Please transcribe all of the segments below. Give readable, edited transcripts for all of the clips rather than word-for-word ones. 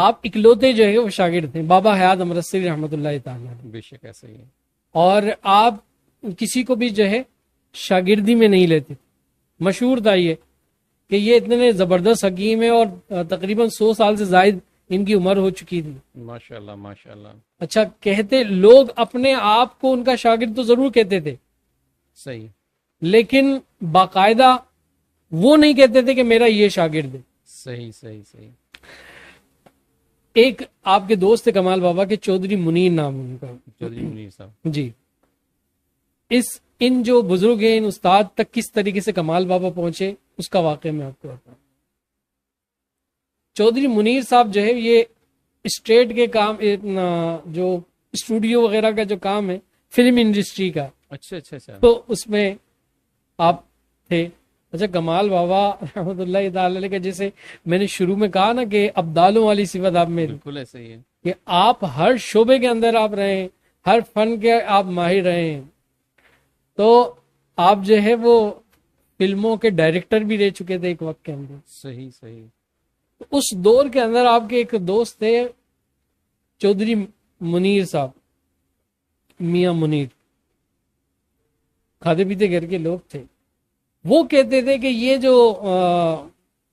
آپ اکلوتے جو ہے وہ شاگرد تھے بابا حیات امرتسری رحمۃ اللہ تعالیٰ. بے شک ایسا ہی ہے. اور آپ کسی کو بھی جو ہے شاگردی میں نہیں لیتے. مشہور تھا یہ کہ یہ اتنے زبردست حکیم ہے اور تقریباً 100 سال سے زائد ان کی عمر ہو چکی تھی. ماشاء اللہ ماشاء اللہ. اچھا کہتے لوگ اپنے آپ کو ان کا شاگرد تو ضرور کہتے تھے, صحیح. لیکن باقاعدہ وہ نہیں کہتے تھے کہ میرا یہ شاگرد ہے. صحیح صحیح صحیح. ایک آپ کے دوست کمال بابا کے چودھری منیر نام ان کا. چودھری منیر صاحب. جی. ان جو بزرگ ہیں ان استاد تک کس طریقے سے کمال بابا پہنچے اس کا واقعہ میں آپ کو بتاؤں. چودھری منیر صاحب جو ہے یہ اسٹیٹ کے کام جو اسٹوڈیو وغیرہ کا جو کام ہے فلم انڈسٹری کا. اچھا اچھا اچھا. تو اس میں آپ تھے. اچھا کمال بابا رحمۃ اللہ تعالی علیہ کا جیسے میں نے شروع میں کہا نا کہ ابدالوں والی صفت آپ میں بالکل ایسا ہی ہے کہ آپ ہر شعبے کے اندر آپ رہے ہیں, ہر فن کے آپ ماہر رہے ہیں. تو آپ جو ہے وہ فلموں کے ڈائریکٹر بھی رہ چکے تھے ایک وقت کے اندر. صحیح صحیح. اس دور کے اندر آپ کے ایک دوست تھے چودھری منیر صاحب, میاں منیر, کھاتے پیتے گھر کے لوگ تھے. وہ کہتے تھے کہ یہ جو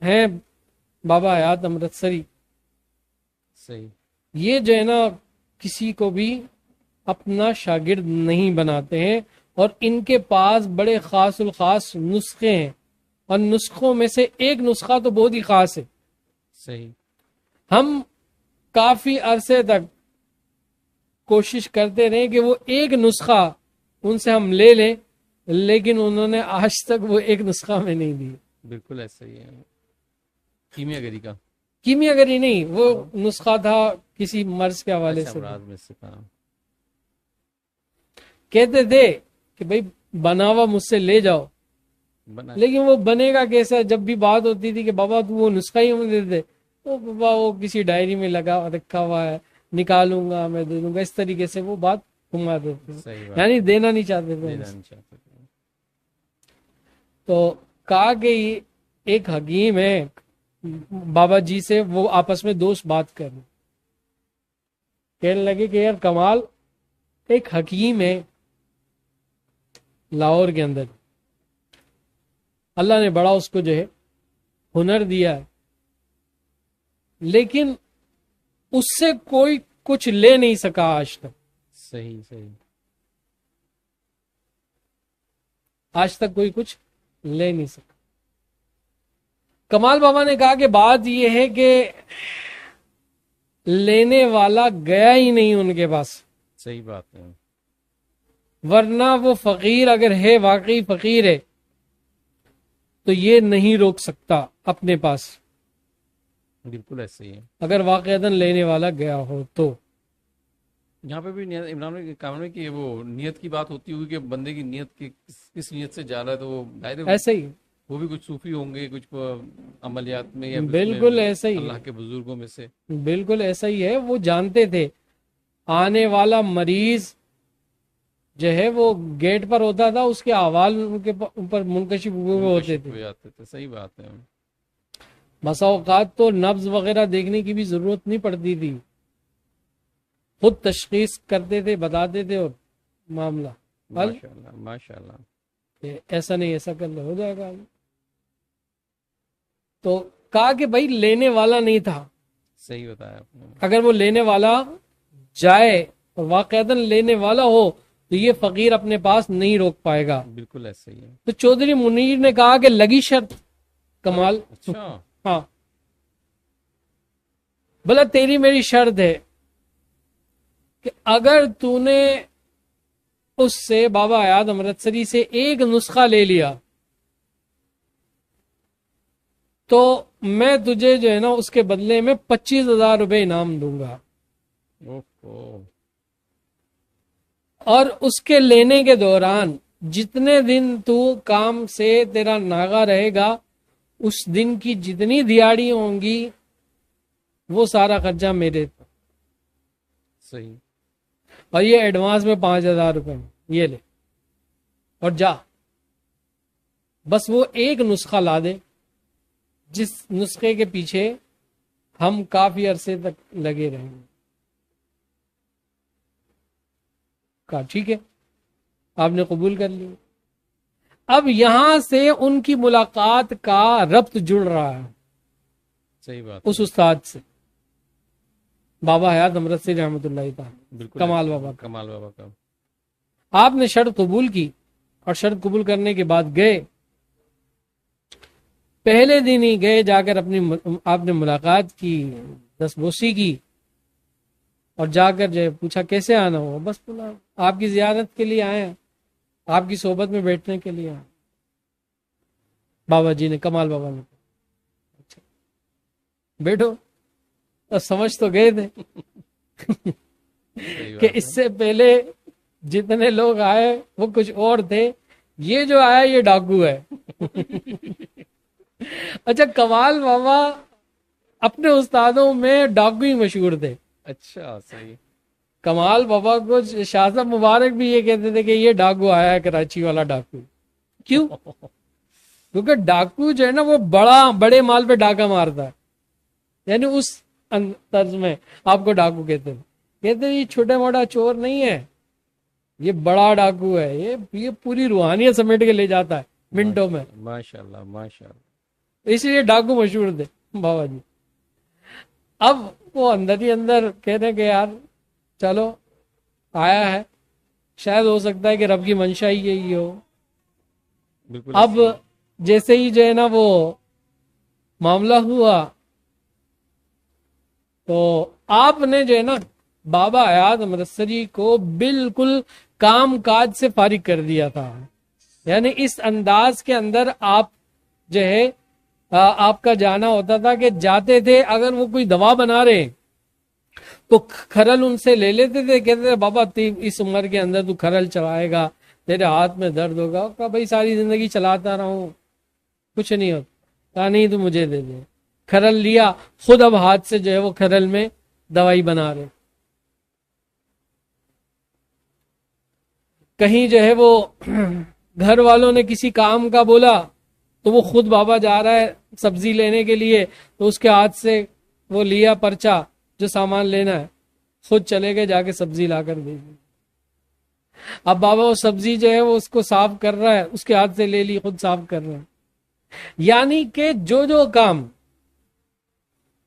ہیں بابا حیات امرتسری, صحیح, یہ جو ہے نا کسی کو بھی اپنا شاگرد نہیں بناتے ہیں, اور ان کے پاس بڑے خاص الخاص نسخے ہیں, اور نسخوں میں سے ایک نسخہ تو بہت ہی خاص ہے. صحیح. ہم کافی عرصے تک کوشش کرتے رہے کہ وہ ایک نسخہ ان سے ہم لے لیں, لیکن انہوں نے آج تک وہ ایک نسخہ میں نہیں دی. بالکل ایسا ہی ہے. کیمیا گری کا کیمیا گری نہیں, وہ نسخہ تھا کسی مرض کے حوالے سے. کہتے تھے کہ بھائی بنا ہوا مجھ سے لے جاؤ, لیکن وہ بنے گا کیسا. جب بھی بات ہوتی تھی کہ بابا تو وہ نسخہ ہی ہمیں دے دے, تو بابا وہ کسی ڈائری میں لگا رکھا ہوا ہے, نکالوں گا میں دے دوں گا, اس طریقے سے وہ بات گھما دیتے, یعنی دینا نہیں چاہتے تھے. تو کہا کہ ایک حکیم ہے بابا جی سے, وہ آپس میں دوست بات کر رہے, کہنے لگے کہ یار کمال ایک حکیم ہے لاہور کے اندر, اللہ نے بڑا اس کو جو ہے ہنر دیا ہے, لیکن اس سے کوئی کچھ لے نہیں سکا آج تک. صحیح صحیح. آج تک کوئی کچھ لے نہیں سکا. کمال بابا نے کہا کہ بات یہ ہے کہ لینے والا گیا ہی نہیں ان کے پاس. صحیح بات ہے. ورنہ وہ فقیر اگر ہے, واقعی فقیر ہے, تو یہ نہیں روک سکتا اپنے پاس. بالکل ایسے ہی ہے. اگر واقعتاً لینے والا گیا ہو تو. یہاں پہ بھی عمران بھائی کہا ہے کہ وہ نیت کی بات ہوتی ہوگی کہ بندے کی نیت کس نیت سے جا رہا ہے, تو وہ ایسے ہی وہ بھی کچھ صوفی ہوں گے, کچھ عملیات میں, یا بالکل ایسا ہی اللہ کے بزرگوں میں سے. بالکل ایسا ہی ہے. وہ جانتے تھے آنے والا مریض جو ہے وہ گیٹ پر ہوتا تھا, اس کے احوال ان کے اوپر منکشف ہوئے ہوتے تھے. صحیح بات ہے. بسا اوقات تو نبض وغیرہ دیکھنے کی بھی ضرورت نہیں پڑتی تھی, خود تشخیص کرتے تھے, بتاتے تھے, اور معاملہ ماشاءاللہ ایسا نہیں ایسا کر لے ہو جائے گا. تو کہا کہ بھائی لینے والا نہیں تھا. صحیح بتایا آپ نے. اگر وہ لینے والا جائے اور واقعتاً لینے والا ہو تو یہ فقیر اپنے پاس نہیں روک پائے گا. بالکل ایسا ہی ہے. تو چودھری منیر نے کہا کہ لگی شرط کمال. اچھا ہاں, بلا تیری میری شرط ہے کہ اگر تو نے اس سے بابا حیات امرتسری سے ایک نسخہ لے لیا تو میں تجھے جو ہے نا اس کے بدلے میں 25,000 روپے انعام دوں گا. اور اس کے لینے کے دوران جتنے دن تو کام سے تیرا ناغا رہے گا, اس دن کی جتنی دیہاڑی ہوں گی وہ سارا خرچہ میرے. صحیح. اور یہ ایڈوانس میں 5,000 روپے یہ لے اور جا. بس وہ ایک نسخہ لا دے جس نسخے کے پیچھے ہم کافی عرصے تک لگے رہیں گے. کہا ٹھیک ہے, آپ نے قبول کر لی. اب یہاں سے ان کی ملاقات کا ربط جڑ رہا ہے صحیح بات اس استاد سے, بابا حیات امرتسری رحمۃ اللہ تعالی, بالکل کمال بابا کا. کمال بابا کا. آپ نے شرط قبول کی, اور شرط قبول کرنے کے بعد گئے. پہلے دن ہی گئے, جا کر آپ نے ملاقات کی, دست بوسی کی, اور جا کر جو پوچھا کیسے آنا ہو. بس بولا آپ کی زیارت کے لیے آئے ہیں, آپ کی صحبت میں بیٹھنے کے لیے آئے. بابا جی نے, کمال بابا نے, اچھا بیٹھو. اور سمجھ تو گئے تھے کہ اس سے پہلے جتنے لوگ آئے وہ کچھ اور تھے, یہ جو آیا یہ ڈاکو ہے. اچھا, کمال بابا اپنے استادوں میں ڈاکو ہی مشہور تھے. اچھا صحیح. کمال بابا کو شاہ صاحب مبارک بھی یہ کہتے تھے کہ یہ ڈاکو آیا ہے, کراچی والا ڈاکو. کیوں؟ کیونکہ ڈاکو جو ہے نا وہ بڑے مال پہ ڈاکہ مارتا ہے, یعنی اس طرز میں آپ کو ڈاکو کہتے ہیں. کہتے ہیں یہ چھوٹا موٹا چور نہیں ہے, یہ بڑا ڈاکو ہے, یہ پوری روحانیت سمیٹ کے لے جاتا ہے منٹوں میں. ماشاءاللہ ماشاءاللہ. اس لیے ڈاکو مشہور تھے بابا جی. اب وہ اندر ہی اندر کہتے ہیں کہ یار چلو آیا ہے, شاید ہو سکتا ہے کہ رب کی منشا ہی یہی ہو. بالکل. اب جیسے ہی جو ہے نا وہ معاملہ ہوا, تو آپ نے جو ہے نا بابا حیات امرتسری کو بالکل کام کاج سے فارغ کر دیا تھا. یعنی اس انداز کے اندر آپ جو ہے آپ کا جانا ہوتا تھا کہ جاتے تھے, اگر وہ کوئی دوا بنا رہے تو کھرل ان سے لے لیتے تھے. کہتے تھے بابا اس عمر کے اندر تو کھرل چلائے گا, تیرے ہاتھ میں درد ہوگا. کہا بھائی ساری زندگی چلاتا رہا ہوں, کچھ نہیں ہوتا. کہا نہیں تو مجھے دے دے. کھرل لیا, خود اب ہاتھ سے جو ہے وہ کھرل میں دوائی بنا رہے. کہیں جو ہے وہ گھر والوں نے کسی کام کا بولا تو وہ خود بابا جا رہا ہے سبزی لینے کے لیے, تو اس کے ہاتھ سے وہ لیا پرچہ جو سامان لینا ہے, خود چلے گئے جا کے سبزی لا کر دے دی. اب بابا وہ سبزی جو ہے وہ اس کو صاف کر رہا ہے, اس کے ہاتھ سے لے لی, خود صاف کر رہا ہے. یعنی کہ جو کام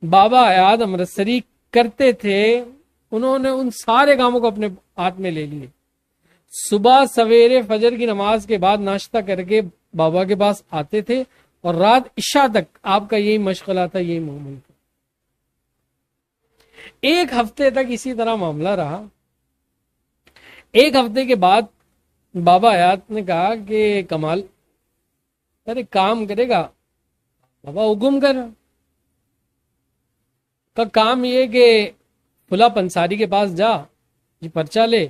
بابا حیات امرتسری کرتے تھے انہوں نے ان سارے کاموں کو اپنے ہاتھ میں لے لیے. صبح سویرے فجر کی نماز کے بعد ناشتہ کر کے بابا کے پاس آتے تھے, اور رات عشاء تک آپ کا یہی مشغلہ تھا, یہی معمول تھا. ایک ہفتے تک اسی طرح معاملہ رہا. ایک ہفتے کے بعد بابا حیات نے کہا کہ کمال ارے کام کرے گا. بابا حکم کر. کا کام یہ کہ فلاں پنساری کے پاس جا, یہ پرچہ لے,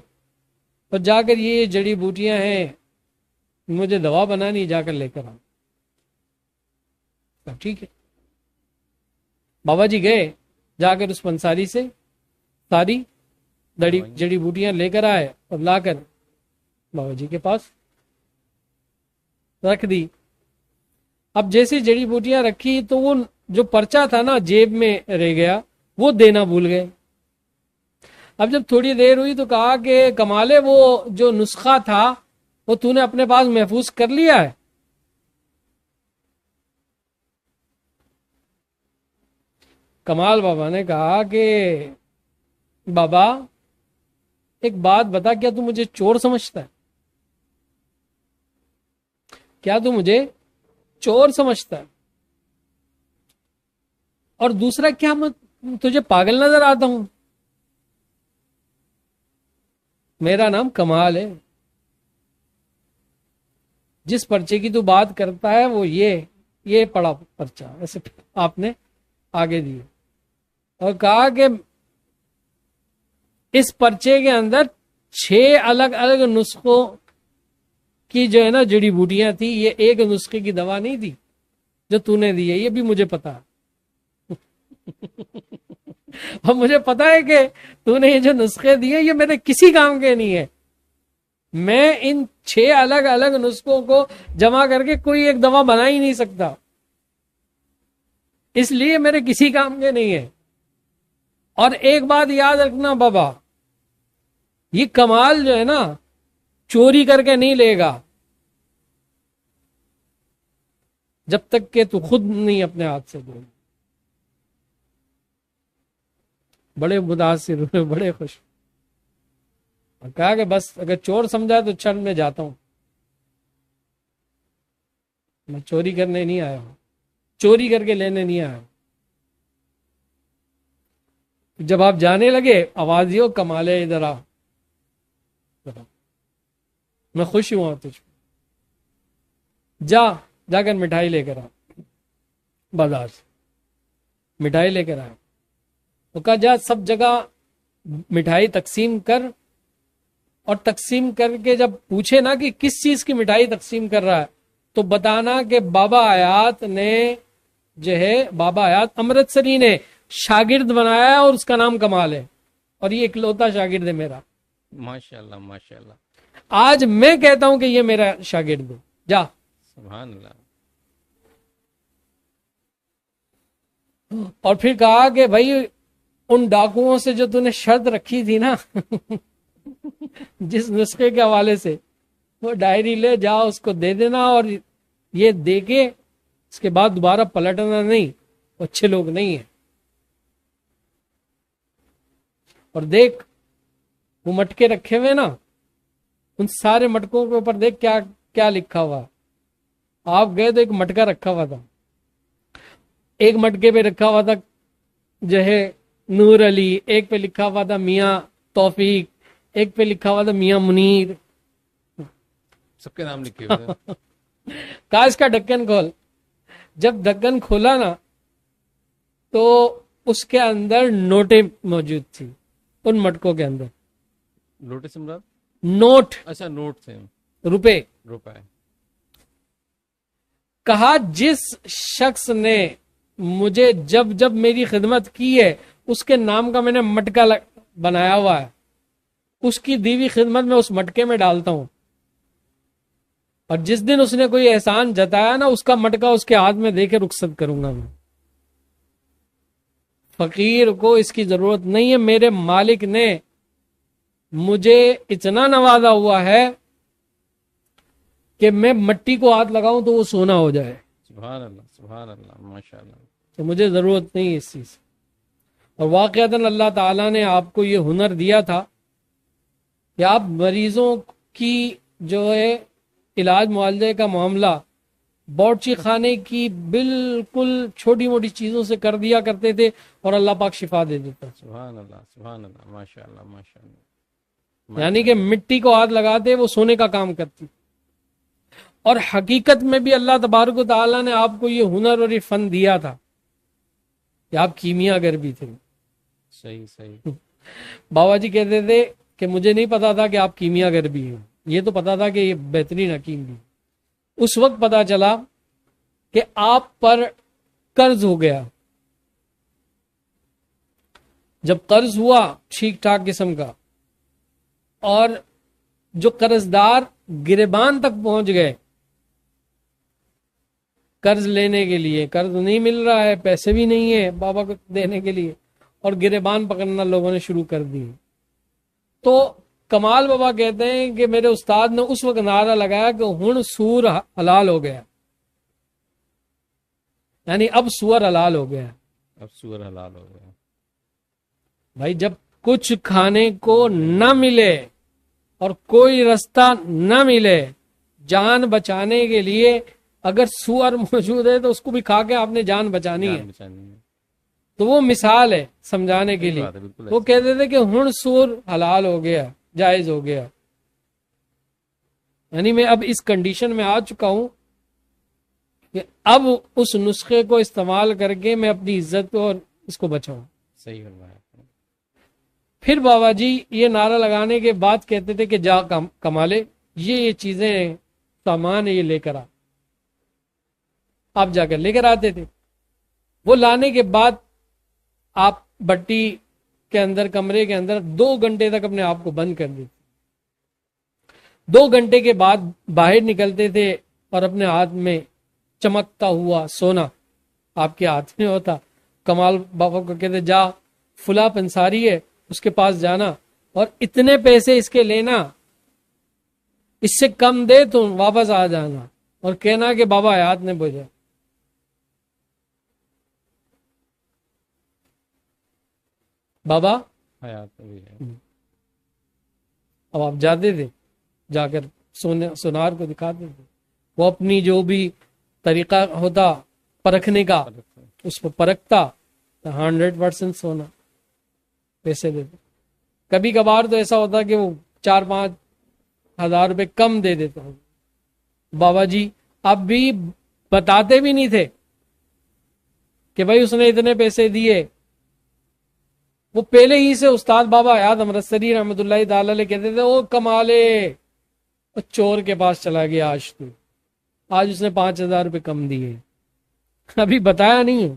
اور جا کر یہ جڑی بوٹیاں ہیں مجھے دوا بنانی, جا کر لے کر آؤ. ٹھیک ہے. بابا جی گئے, جا کر اس پنساری سے ساری جڑی بوٹیاں لے کر آئے, اور لا کر بابا جی کے پاس رکھ دی. اب جیسی جڑی بوٹیاں رکھی تو وہ جو پرچہ تھا نا جیب میں رہ گیا, وہ دینا بھول گئے. اب جب تھوڑی دیر ہوئی تو کہا کہ کمالے وہ جو نسخہ تھا وہ تو نے اپنے پاس محفوظ کر لیا ہے. کمال بابا نے کہا کہ بابا ایک بات بتا, کیا تو مجھے چور سمجھتا ہے؟ کیا تو مجھے چور سمجھتا ہے؟ اور دوسرا کیا میں تجھے پاگل نظر آتا ہوں؟ میرا نام کمال ہے. جس پرچے کی تو بات کرتا ہے وہ یہ پڑا پرچہ, ایسے آپ نے آگے دیے, اور کہا کہ اس پرچے کے اندر 6 الگ الگ نسخوں کی جو ہے نا جڑی بوٹیاں تھی, یہ ایک نسخے کی دوا نہیں تھی جو تو نے دی ہے, یہ بھی مجھے پتا ہے. اور مجھے پتا ہے کہ تو نے یہ جو نسخے دیے یہ میرے کسی کام کے نہیں ہے. میں ان 6 الگ الگ نسخوں کو جمع کر کے کوئی ایک دوا بنا ہی نہیں سکتا, اس لیے میرے کسی کام کے نہیں ہے. اور ایک بات یاد رکھنا بابا، یہ کمال جو ہے نا چوری کر کے نہیں لے گا جب تک کہ تو خود نہیں اپنے ہاتھ سے دے. بڑے متاثر ہوئے، بڑے خوش، اور کہا کہ بس اگر چور سمجھا تو چل میں جاتا ہوں، میں چوری کرنے نہیں آیا ہوں، چوری کر کے لینے نہیں آیا ہوں. جب آپ جانے لگے آواز یہ کمال ہے ادھر آ، میں خوش ہوا تجھ کو، جا کر مٹھائی لے کر آ، بازار سے مٹھائی لے کر آیا. وہ کہا جا سب جگہ مٹھائی تقسیم کر، اور تقسیم کر کے جب پوچھے نا کہ کس چیز کی مٹھائی تقسیم کر رہا ہے تو بتانا کہ بابا حیات نے جو ہے، بابا حیات امرتسری نے شاگرد بنایا ہے اور اس کا نام کمال ہے، اور یہ اکلوتا شاگرد ہے میرا. ماشاءاللہ ماشاءاللہ. آج میں کہتا ہوں کہ یہ میرا شاگرد ہے، جا. سبحان اللہ. اور پھر کہا کہ بھائی ان ڈاکوؤں سے جو تو نے شرط رکھی تھی نا جس نسخے کے حوالے سے، وہ ڈائری لے جا، اس کو دے دینا، اور یہ دے کے اس کے بعد دوبارہ پلٹنا نہیں، وہ اچھے لوگ نہیں ہیں. اور دیکھ وہ مٹکے رکھے ہوئے نا، ان سارے مٹکوں کے اوپر دیکھ کیا کیا لکھا ہوا. آپ گئے تو ایک مٹکا رکھا ہوا تھا، ایک مٹکے پہ رکھا ہوا تھا جو ہے نور علی، ایک پہ لکھا ہوا تھا میاں توفیق، ایک پہ لکھا ہوا تھا میاں منیر، سب کے نام لکھے ہوئے تھے. کہا اس کا ڈھکن کھول. جب ڈھکن کھولا نا تو اس کے اندر نوٹیں موجود تھی، ان مٹکوں کے اندر لوٹے سے مراد نوٹ، اچھا نوٹ تھے، روپے. روپے. کہا جس شخص نے مجھے جب جب میری خدمت کی ہے اس کے نام کا میں نے مٹکا بنایا ہوا ہے، اس کی دیوی خدمت میں اس مٹکے میں ڈالتا ہوں، اور جس دن اس نے کوئی احسان جتایا نا اس کا مٹکا اس کے ہاتھ میں دے کے رخصت کروں گا میں. فقیر کو اس کی ضرورت نہیں ہے، میرے مالک نے مجھے اتنا نوازا ہوا ہے کہ میں مٹی کو ہاتھ لگاؤں تو وہ سونا ہو جائے. سبحان اللہ سبحان اللہ ماشاءاللہ. تو مجھے ضرورت نہیں اس چیز. اور واقعتاً اللہ تعالیٰ نے آپ کو یہ ہنر دیا تھا کہ آپ مریضوں کی جو ہے علاج معالجے کا معاملہ باورچی خانے کی بالکل چھوٹی موٹی چیزوں سے کر دیا کرتے تھے اور اللہ پاک شفا دے دیتا. سبحان اللہ ماشاءاللہ ماشاءاللہ. یعنی کہ مٹی کو ہاتھ لگاتے وہ سونے کا کام کرتی. اور حقیقت میں بھی اللہ تبارک و تعالیٰ نے آپ کو یہ ہنر اور یہ فن دیا تھا کہ آپ کیمیا گر بھی تھے. صحیح. بابا جی کہتے تھے کہ مجھے نہیں پتا تھا کہ آپ کیمیا گر بھی ہیں، یہ تو پتا تھا کہ یہ بہترین حکیم بھی. اس وقت پتا چلا کہ آپ پر قرض ہو گیا. جب قرض ہوا ٹھیک ٹھاک قسم کا، اور جو قرض دار گریبان تک پہنچ گئے قرض لینے کے لیے، قرض نہیں مل رہا ہے، پیسے بھی نہیں ہے بابا کو دینے کے لیے، اور گریبان پکڑنا لوگوں نے شروع کر دی. تو کمال بابا کہتے ہیں کہ میرے استاد نے اس وقت نعرہ لگایا کہ ہن سور حلال ہو گیا، یعنی اب سور حلال ہو گیا. اب سور حلال ہو گیا. بھائی جب کچھ کھانے کو نہ ملے اور کوئی رستہ نہ ملے جان بچانے کے لیے، اگر سور موجود ہے تو اس کو بھی کھا کے آپ نے جان بچانی ہے. تو وہ مثال ہے سمجھانے کے لیے. وہ کہتے تھے کہ ہن سور حلال ہو گیا، جائز ہو گیا. یعنی میں اب اس کنڈیشن میں آ چکا ہوں کہ اب اس نسخے کو استعمال کر کے میں اپنی عزت کو اور اس کو بچاؤں. صحیح فرمایا. پھر بابا جی یہ نعرہ لگانے کے بعد کہتے تھے کہ جا کمالے یہ چیزیں سامان یہ لے کر آ. آپ جا کر لے کر آتے تھے. وہ لانے کے بعد آپ بٹی کے اندر، کمرے کے اندر 2 گھنٹے تک اپنے آپ کو بند کر دیتے. 2 گھنٹے کے بعد باہر نکلتے تھے اور اپنے ہاتھ میں چمکتا ہوا سونا آپ کے ہاتھ میں ہوتا. کمال بابا کو کہتے جا فلاں پنساری ہے اس کے پاس جانا اور اتنے پیسے اس کے لینا, اس سے کم دے تو واپس آ جانا اور کہنا کہ بابا حیات نے بھیجا. بابا حیات بھی ہے. اب آپ جاتے تھے, جا کر سونار کو دکھاتے تھے, وہ اپنی جو بھی طریقہ ہوتا پرکھنے کا اس کو پرکھتا, 100% سونا پیسے دیتے. کبھی کبھار تو ایسا ہوتا کہ وہ 4-5 ہزار روپے کم دے دیتا ہوں. بابا جی اب بھی بتاتے بھی نہیں تھے کہ بھائی اس نے اتنے پیسے دیے. وہ پہلے ہی سے استاد بابا حیات امرتسری رحمۃ اللہ تعالی علیہ کہتے تھے وہ کمالے چور کے پاس چلا گیا آج اس نے 5,000 روپے کم دیے. ابھی بتایا نہیں ہے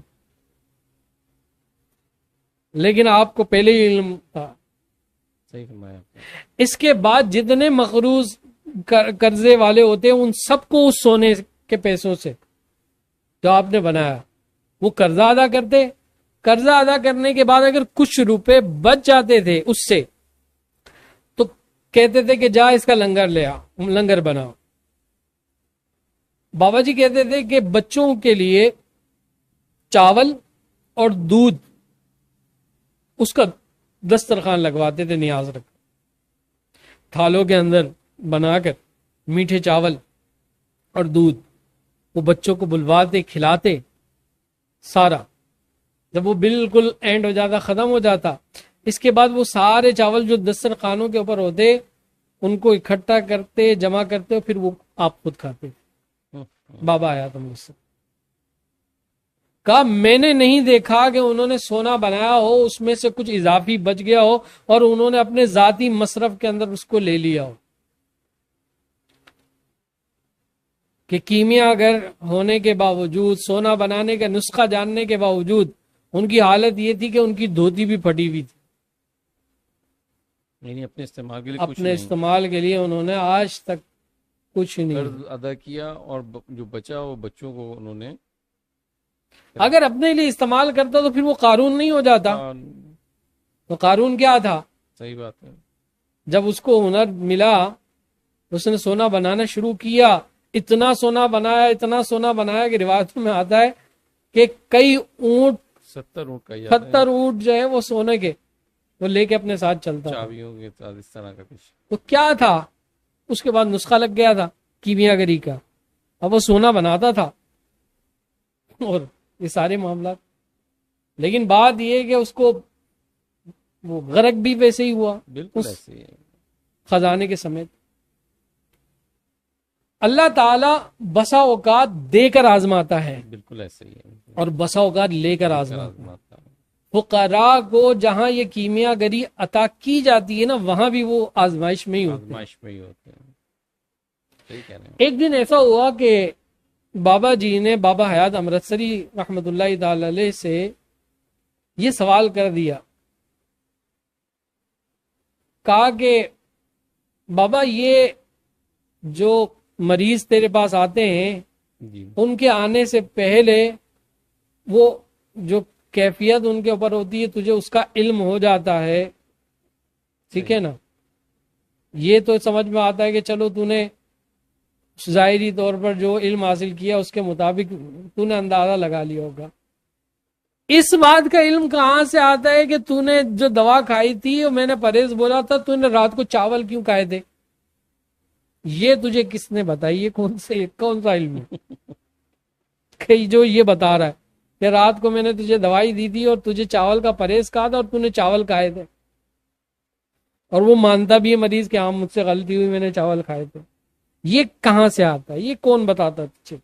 لیکن آپ کو پہلے ہی علم تھا. صحیح فرمایا. اس کے بعد جتنے مقروض قرضے والے ہوتے ہیں ان سب کو اس سونے کے پیسوں سے جو آپ نے بنایا وہ قرضہ ادا کرتے. قرضہ ادا کرنے کے بعد اگر کچھ روپے بچ جاتے تھے اس سے تو کہتے تھے کہ جا اس کا لنگر لے آ, لنگر بناؤ. بابا جی کہتے تھے کہ بچوں کے لیے چاول اور دودھ اس کا دسترخوان لگواتے تھے, نیاز رکھ تھالوں کے اندر بنا کر میٹھے چاول اور دودھ وہ بچوں کو بلواتے کھلاتے. سارا جب وہ بالکل اینڈ ہو جاتا, ختم ہو جاتا, اس کے بعد وہ سارے چاول جو دسترخوانوں کے اوپر ہوتے ان کو اکٹھا کرتے, جمع کرتے اور پھر وہ آپ خود کھاتے. بابا آیا تھا مجھ سے کہا میں نے نہیں دیکھا کہ انہوں نے سونا بنایا ہو اس میں سے کچھ اضافی بچ گیا ہو اور انہوں نے اپنے ذاتی مصرف کے اندر اس کو لے لیا ہو. کہ کیمیا گر ہونے کے باوجود, سونا بنانے کا نسخہ جاننے کے باوجود ان کی حالت یہ تھی کہ ان کی دھوتی بھی پھٹی ہوئی تھی. یعنی اپنے استعمال کے لیے اپنے استعمال کے لیے انہوں نے آج تک کچھ نہیں قرض ادا کیا اور جو بچا وہ بچوں کو انہوں نے. اگر اپنے لیے استعمال کرتا تو پھر وہ قارون نہیں ہو جاتا. تو قارون کیا تھا؟ صحیح بات ہے. جب اس کو ہنر ملا اس نے سونا بنانا شروع کیا, اتنا سونا بنایا کہ روایتوں میں آتا ہے کہ کئی اونٹ 70 اونٹ جو ہے وہ سونے کے وہ لے کے اپنے ساتھ چلتا, چابیوں کے ساتھ اس طرح کا کچھ. تو کیا تھا اس کے بعد نسخہ لگ گیا تھا کیمیا گری کا, اب وہ سونا بناتا تھا اور یہ سارے معاملات. لیکن بات یہ کہ اس کو وہ غرق بھی ویسے ہی ہوا, بالکل ایسے ہی خزانے کے سمیت. اللہ تعالی بسا اوقات دے کر آزماتا ہے, بالکل ایسے ہی ہے, اور بسا اوقات لے کر آزماتا ہے. فقراء کو جہاں یہ کیمیا گری عطا کی جاتی ہے نا وہاں بھی وہ آزمائش میں ہی ہوتے ہیں. صحیح کہہ رہے ہیں. ایک دن ایسا ہوا کہ بابا جی نے بابا حیات امرتسری رحمۃ اللہ تعالی علیہ سے یہ سوال کر دیا, کہا کہ بابا یہ جو مریض تیرے پاس آتے ہیں ان کے آنے سے پہلے وہ جو کیفیت ان کے اوپر ہوتی ہے تجھے اس کا علم ہو جاتا ہے, ٹھیک ہے نا. یہ تو سمجھ میں آتا ہے کہ چلو تو نے ظاہری طور پر جو علم حاصل کیا اس کے مطابق تو نے اندازہ لگا لیا ہوگا. اس بات کا علم کہاں سے آتا ہے کہ تو نے جو دوا کھائی تھی اور میں نے پرہیز بولا تھا تو نے رات کو چاول کیوں کھائے تھے؟ یہ تجھے کس نے بتائی؟ یہ کون سا علم ہے کہ جو یہ بتا رہا ہے کہ رات کو میں نے تجھے دوائی دی تھی اور تجھے چاول کا پرہیز کہا تھا اور تو نے چاول کھائے تھے, اور وہ مانتا بھی ہے مریض کہ ہاں مجھ سے غلطی ہوئی میں نے چاول کھائے تھے. یہ کہاں سے آتا ہے؟ یہ کون بتاتا تجھے؟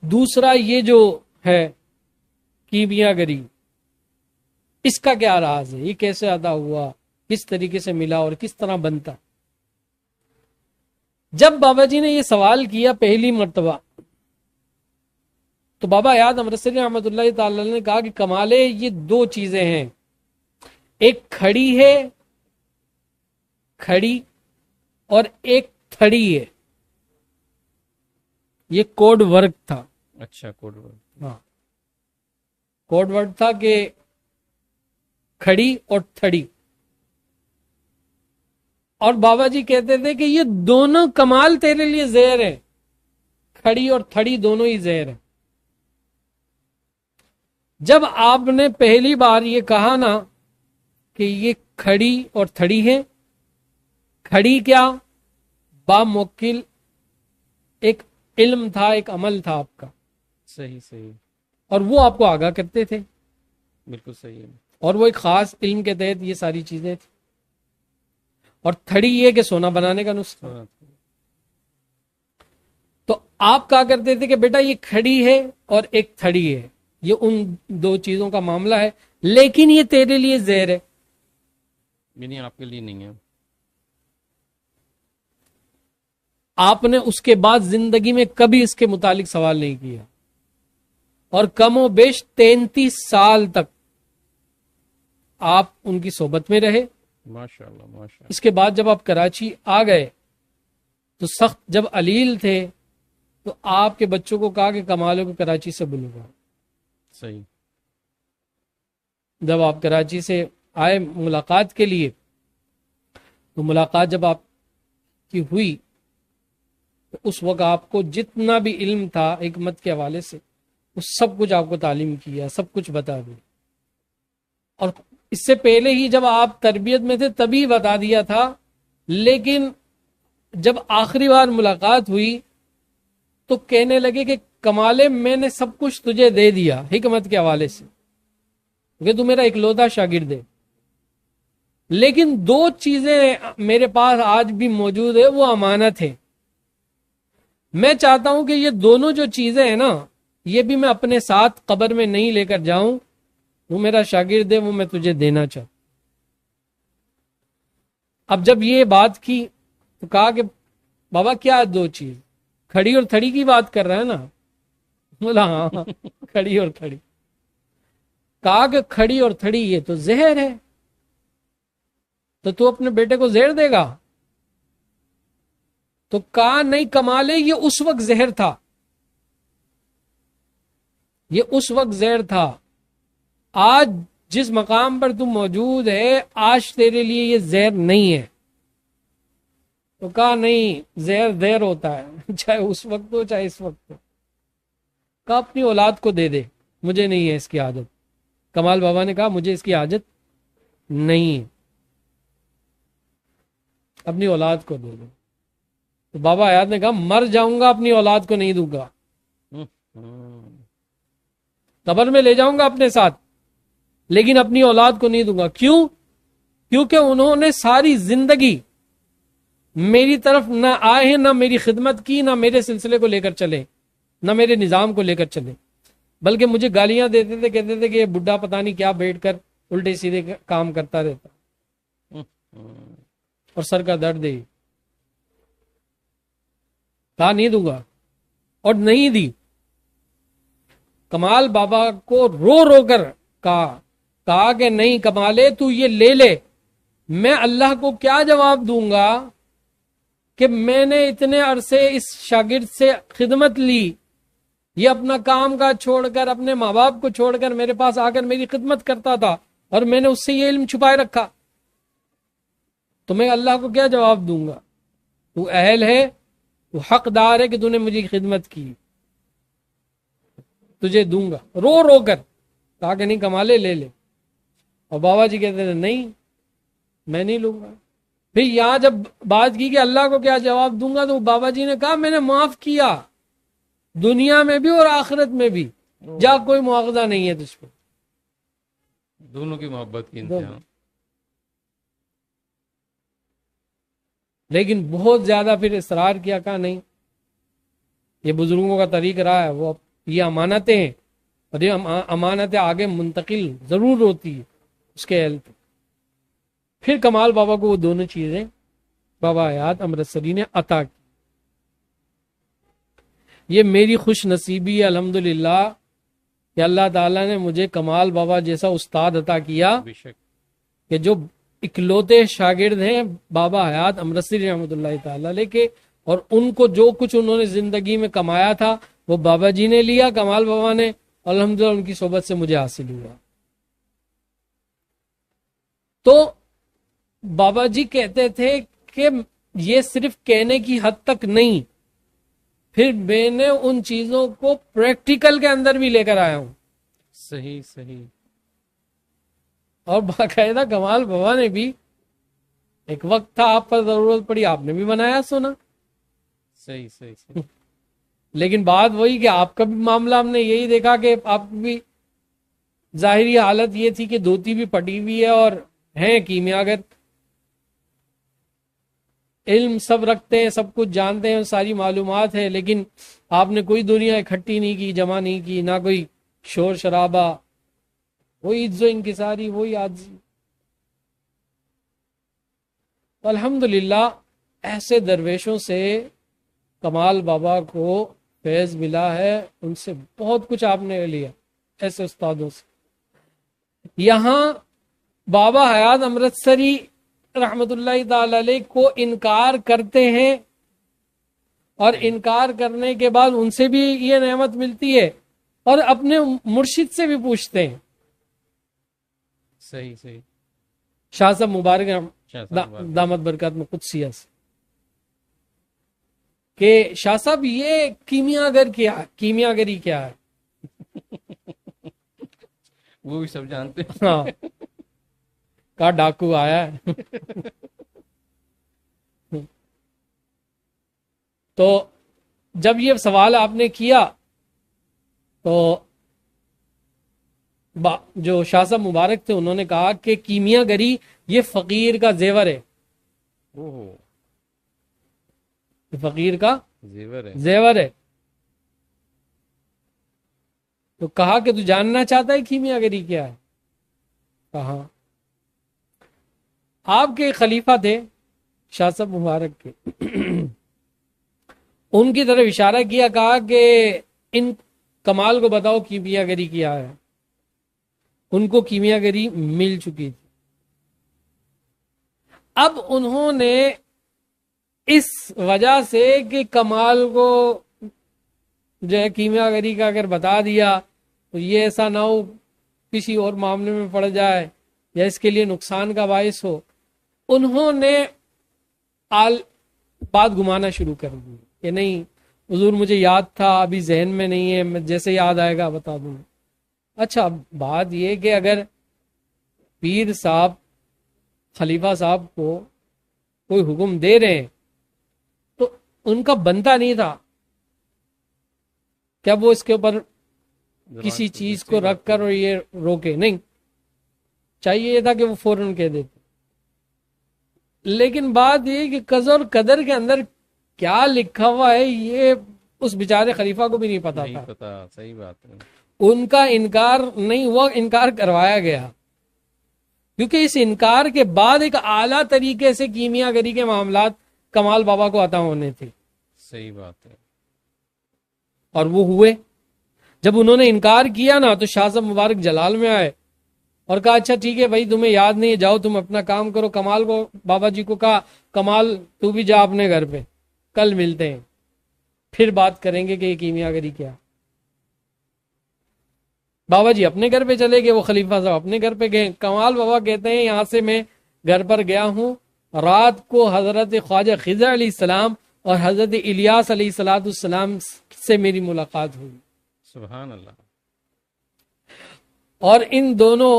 دوسرا یہ جو ہے کیمیا گری, اس کا کیا راز ہے؟ یہ کیسے ادا ہوا, کس طریقے سے ملا اور کس طرح بنتا؟ جب بابا جی نے یہ سوال کیا پہلی مرتبہ تو بابا حیات امرتسری رحمۃ اللہ تعالی نے کہا کہ کمالے یہ دو چیزیں ہیں, ایک کھڑی ہے کھڑی اور ایک تھڑی ہے. یہ کوڈ ورک تھا. اچھا, کوڈ ورک. ہاں, کوڈ ورڈ تھا کہ کھڑی اور تھڑی. اور بابا جی کہتے تھے کہ یہ دونوں کمال تیرے لیے زہر ہے. کھڑی اور تھڑی دونوں ہی زہر ہے. جب آپ نے پہلی بار یہ کہا نا کہ یہ کھڑی اور تھڑی ہے، کھڑی کیا؟ با موکل ایک علم تھا، ایک عمل تھا آپ کا، صحیح صحیح، اور وہ آپ کو آگاہ کرتے تھے، بالکل صحیح ہے. اور وہ ایک خاص علم کے تحت یہ ساری چیزیں تھیں. اور تھڑی یہ کہ سونا بنانے کا نسخہ. تو آپ کہا کرتے تھے کہ بیٹا یہ کھڑی ہے اور ایک تھڑی ہے، یہ ان دو چیزوں کا معاملہ ہے، لیکن یہ تیرے لیے زہر ہے. یعنی آپ کے لیے نہیں ہے. آپ نے اس کے بعد زندگی میں کبھی اس کے متعلق سوال نہیں کیا، اور کم و بیش 33 سال تک آپ ان کی صحبت میں رہے. ماشاءاللہ ماشاءاللہ. اس کے بعد جب آپ کراچی آ گئے تو سخت جب علیل تھے تو آپ کے بچوں کو کہا کہ کمالوں کو کراچی سے بلوا. صحیح. جب آپ کراچی سے آئے ملاقات کے لیے تو ملاقات جب آپ کی ہوئی تو اس وقت آپ کو جتنا بھی علم تھا حکمت کے حوالے سے وہ سب کچھ آپ کو تعلیم کیا، سب کچھ بتا دیا. اور اس سے پہلے ہی جب آپ تربیت میں تھے تبھی بتا دیا تھا، لیکن جب آخری بار ملاقات ہوئی تو کہنے لگے کہ کمالے میں نے سب کچھ تجھے دے دیا حکمت کے حوالے سے، کیونکہ تو میرا اکلوتا شاگرد ہے، لیکن دو چیزیں میرے پاس آج بھی موجود ہے، وہ امانت ہے. میں چاہتا ہوں کہ یہ دونوں جو چیزیں ہیں نا یہ بھی میں اپنے ساتھ قبر میں نہیں لے کر جاؤں. وہ میرا شاگرد ہے، وہ میں تجھے دینا چاہتا. اب جب یہ بات کی تو کہا کہ بابا کیا دو چیز؟ کھڑی اور تھڑی کی بات کر رہا ہے نا؟ بولا ہاں کھڑی اور تھڑی. کہا کہ کھڑی اور تھڑی یہ تو زہر ہے، تو اپنے بیٹے کو زہر دے گا؟ تو کہا نہیں کمالے، یہ اس وقت زہر تھا، یہ اس وقت زہر تھا. آج جس مقام پر تم موجود ہے آج تیرے لیے یہ زہر نہیں ہے. تو کہا نہیں، زہر زہر ہوتا ہے، چاہے اس وقت ہو چاہے اس وقت ہو. کہا اپنی اولاد کو دے دے، مجھے نہیں ہے اس کی عادت. کمال بابا نے کہا مجھے اس کی عادت نہیں ہے، اپنی اولاد کو دے دے. تو بابا حیات نے کہا مر جاؤں گا اپنی اولاد کو نہیں دوں گا، قبر میں لے جاؤں گا اپنے ساتھ، لیکن اپنی اولاد کو نہیں دوں گا. کیوں؟ کیونکہ انہوں نے ساری زندگی میری طرف نہ آئے ہیں، نہ میری خدمت کی، نہ میرے سلسلے کو لے کر چلے، نہ میرے نظام کو لے کر چلے، بلکہ مجھے گالیاں دیتے تھے، کہتے تھے کہ یہ بڈھا پتہ نہیں کیا بیٹھ کر الٹے سیدھے کام کرتا رہتا اور سر کا درد ہے. کہا نہیں دوں گا، اور نہیں دی. کمال بابا کو رو رو کر کہا کہ نہیں کمالے تو یہ لے لے. میں اللہ کو کیا جواب دوں گا کہ میں نے اتنے عرصے اس شاگرد سے خدمت لی، یہ اپنا کام کا چھوڑ کر اپنے ماں باپ کو چھوڑ کر میرے پاس آ کر میری خدمت کرتا تھا، اور میں نے اس سے یہ علم چھپائے رکھا. تو میں اللہ کو کیا جواب دوں گا؟ تو اہل ہے، تو حقدار ہے کہ تو نے مجھے خدمت کی، تجھے دوں گا. رو رو کر کہا کہ نہیں کمالے لے لے. اور بابا جی کہتے تھے نہیں میں نہیں لوں گا. پھر یہاں جب بات کی کہ اللہ کو کیا جواب دوں گا، تو بابا جی نے کہا میں نے معاف کیا دنیا میں بھی اور آخرت میں بھی، جا کوئی مواخذہ نہیں ہے تجھ کو. دونوں کی محبت کی انتہا. لیکن بہت زیادہ پھر اصرار کیا، کہا نہیں، یہ بزرگوں کا طریق رہا ہے، وہ یہ امانتیں ہیں اور یہ امانتیں آگے منتقل ضرور ہوتی ہے اس کے اہل پہ. پھر کمال بابا کو وہ دونوں چیزیں بابا حیات امرتسری نے عطا کی. یہ میری خوش نصیبی ہے الحمدللہ کہ اللہ تعالیٰ نے مجھے کمال بابا جیسا استاد عطا کیا، بے شک، کہ جو اکلوتے شاگرد ہیں بابا حیات امرتسری رحمۃ اللہ تعالیٰ علیہ کے، اور ان کو جو کچھ انہوں نے زندگی میں کمایا تھا وہ بابا جی نے لیا، کمال بابا نے، الحمدللہ ان کی صحبت سے مجھے حاصل ہوا. تو بابا جی کہتے تھے کہ یہ صرف کہنے کی حد تک نہیں، پھر میں نے ان چیزوں کو پریکٹیکل کے اندر بھی لے کر آیا ہوں. صحیح صحیح. اور باقاعدہ کمال بابا نے بھی ایک وقت تھا آپ پر ضرورت پڑی، آپ نے بھی بنایا سنا. صحیح صحیح صحیح. لیکن بات وہی کہ آپ کا بھی معاملہ ہم نے یہی دیکھا کہ آپ کی بھی ظاہری حالت یہ تھی کہ دھوتی بھی پھٹی ہوئی ہے اور ہیں کیمیاگر، علم سب رکھتے ہیں، سب کچھ جانتے ہیں، ساری معلومات ہے، لیکن آپ نے کوئی دنیا اکٹھی نہیں کی، جمع نہیں کی، نہ کوئی شور شرابہ، وہی عجز و انکساری، وہی عاجزی. الحمدللہ ایسے درویشوں سے کمال بابا کو فیض ملا ہے، ان سے بہت کچھ آپ نے لیا، ایسے استادوں سے. یہاں بابا حیات امرتسری رحمت اللہ تعالی علیہ کو انکار کرتے ہیں، اور انکار کرنے کے بعد ان سے بھی یہ نعمت ملتی ہے، اور اپنے مرشد سے بھی پوچھتے ہیں. صحیح صحیح. شاہ صاحب مبارک شاہ صاحب مبارک. دامت برکات میں قدسیہ سے کہ شاہ صاحب یہ کیمیاگر کیا ہے، کیمیاگری کیا ہے؟ وہ بھی سب جانتے ہیں. ہاں، کہا ڈاکو آیا ہے. تو جب یہ سوال آپ نے کیا تو جو شاہ صاحب مبارک تھے انہوں نے کہا کہ کیمیاگری یہ فقیر کا زیور ہے. اوہ، یہ فقیر کا زیور ہے. زیور ہے. تو کہا کہ تو جاننا چاہتا ہے کیمیاگری کیا ہے؟ کہا آپ کے خلیفہ تھے شاہ صاحب مبارک کے، ان کی طرف اشارہ کیا، کہا کہ ان کمال کو بتاؤ کیمیاگری کیا ہے. ان کو کیمیاگری مل چکی تھی. اب انہوں نے اس وجہ سے کہ کمال کو جو ہے کیمیاگری کا اگر بتا دیا تو یہ ایسا نہ ہو کسی اور معاملے میں پڑ جائے یا اس کے لیے نقصان کا باعث ہو، انہوں نے بات گمانا شروع کر دی کہ نہیں حضور مجھے یاد تھا، ابھی ذہن میں نہیں ہے، میں جیسے یاد آئے گا بتا دوں. اچھا، بات یہ کہ اگر پیر صاحب خلیفہ صاحب کو کوئی حکم دے رہے ہیں تو ان کا بنتا نہیں تھا کیا وہ اس کے اوپر کسی چیز کو رکھ کر اور یہ روکے، نہیں، چاہیے یہ تھا کہ وہ فوراً کہہ دیتے. لیکن بات یہ کہ قضا اور قدر کے اندر کیا لکھا ہوا ہے یہ اس بیچارے خلیفہ کو بھی نہیں پتا تھا. صحیح بات ہے. ان کا انکار نہیں ہوا، انکار کروایا گیا، کیونکہ اس انکار کے بعد ایک اعلیٰ طریقے سے کیمیاگری کے معاملات کمال بابا کو عطا ہونے تھے. صحیح بات ہے. اور وہ ہوئے. جب انہوں نے انکار کیا نا تو شاہ صاحب مبارک جلال میں آئے اور کہا اچھا ٹھیک ہے بھائی، تمہیں یاد نہیں ہے، جاؤ تم اپنا کام کرو. کمال کو بابا جی کو کہا کمال تو بھی جا اپنے گھر پہ، کل ملتے ہیں، پھر بات کریں گے کہ یہ کیمیاگری کیا. بابا جی اپنے گھر پہ چلے گئے، وہ خلیفہ صاحب اپنے گھر پہ گئے. کمال بابا کہتے ہیں یہاں سے میں گھر پر گیا ہوں، رات کو حضرت خواجہ خضر علیہ السلام اور حضرت الیاس علیہ السلام سے میری ملاقات ہوئی. سبحان اللہ. اور ان دونوں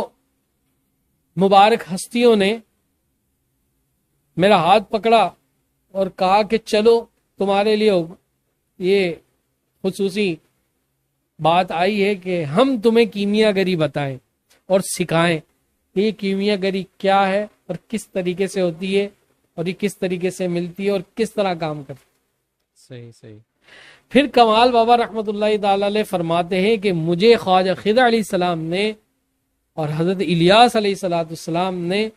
مبارک ہستیوں نے میرا ہاتھ پکڑا اور کہا کہ چلو تمہارے لیے یہ خصوصی بات آئی ہے کہ ہم تمہیں کیمیاگری بتائیں اور سکھائیں کہ یہ کیمیاگری کیا ہے اور کس طریقے سے ہوتی ہے اور یہ کس طریقے سے ملتی ہے اور کس طرح کام کرتی ہے. صحیح صحیح. پھر کمال بابا رحمت اللہ تعالی علیہ فرماتے ہیں کہ مجھے خواجہ خضر علیہ السلام نے اور حضرت الیاس علیہ السلام نے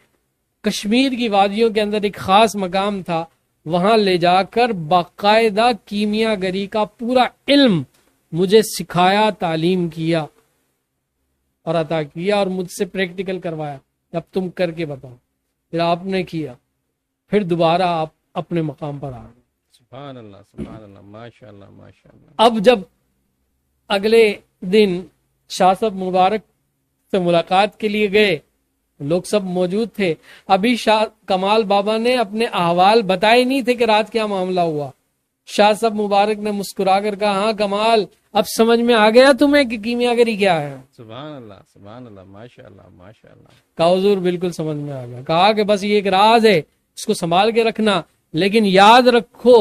کشمیر کی وادیوں کے اندر ایک خاص مقام تھا، وہاں لے جا کر باقاعدہ کیمیاگری کا پورا علم مجھے سکھایا، تعلیم کیا اور عطا کیا اور مجھ سے پریکٹیکل کروایا. اب تم کر کے بتاؤ. پھر آپ نے کیا، پھر دوبارہ آپ اپنے مقام پر آ گئے. سبحان اللہ سبحان اللہ. ماشاء اللہ ماشاء اللہ. اب جب اگلے دن شاہ صاحب مبارک سے ملاقات کے لیے گئے, لوگ سب موجود تھے. ابھی شاہ کمال بابا نے اپنے احوال بتائے نہیں تھے کہ رات کیا معاملہ ہوا. شاہ صاحب مبارک نے مسکرا کر کہا, ہاں کمال, اب سمجھ میں آ گیا تمہیں کہ کیمیا گری کیا ہے؟ سبحان اللہ, ماشاء اللہ, ماشاء اللہ. کہا حضور بالکل سمجھ میں آ گیا. کہا کہ بس یہ ایک راز ہے, اس کو سنبھال کے رکھنا, لیکن یاد رکھو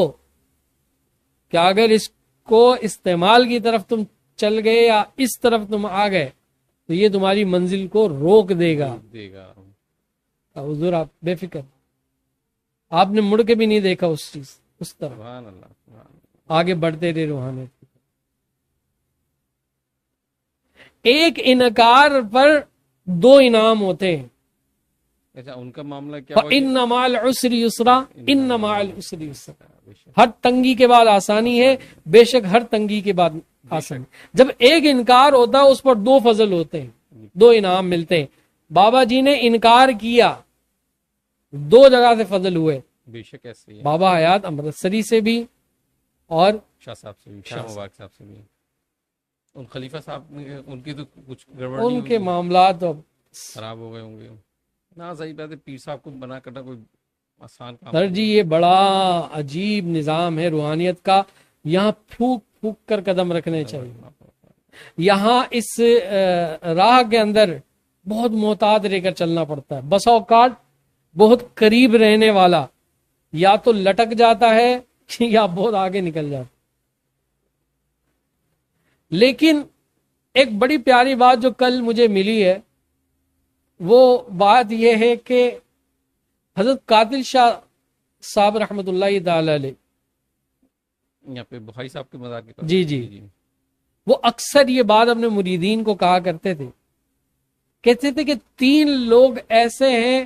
کہ اگر اس کو استعمال کی طرف تم چل گئے یا اس طرف تم آ گئے تو یہ تمہاری منزل کو روک دے گا. حضور آپ بے فکر, آپ نے مڑ کے بھی نہیں دیکھا اس چیز اس طرف, سبحان اللہ, آگے بڑھتے رہے روحانی. ایک انکار پر 2 انعام ہوتے ہیں. اچھا, ان کا معاملہ کیا ان مع العسر یسرا, ان مع العسر یسرا. ہر تنگی کے بعد آسانی ہے, بے شک ہر تنگی کے بعد آسانی. جب ایک انکار ہوتا ہے اس پر 2 فضل ہوتے ہیں, 2 انعام ملتے ہیں. بابا جی نے انکار کیا, 2 جگہ سے فضل ہوئے, بے شک ایسے ہی ہے. بابا حیات امرتسری سے بھی اور شاہ صاحب سے بھی, شاہ مبارک صاحب سے بھی. ان خلیفہ صاحب ان کی تو کچھ گڑبڑ ان کے معاملات خراب ہو گئے ہوں گے نا. صحیح بات ہے, پیر صاحب کو بنا کرنا کوئی آسان کام سر جی, یہ بڑا عجیب نظام ہے روحانیت کا. یہاں پھوک پھوک کر قدم رکھنے چاہیے. یہاں اس راہ کے اندر بہت محتاط رہ کر چلنا پڑتا ہے. بسا اوقات بہت قریب رہنے والا یا تو لٹک جاتا ہے یا بہت آگے نکل جاتا ہے. لیکن ایک بڑی پیاری بات جو کل مجھے ملی ہے, وہ بات یہ ہے کہ حضرت قاتل شاہ صاحب رحمۃ اللہ تعالی علیہ, یہاں پہ بخاری صاحب کے مزار کے پاس, جی, وہ اکثر یہ بات اپنے مریدین کو کہا کرتے تھے. کہتے تھے کہ 3 لوگ ایسے ہیں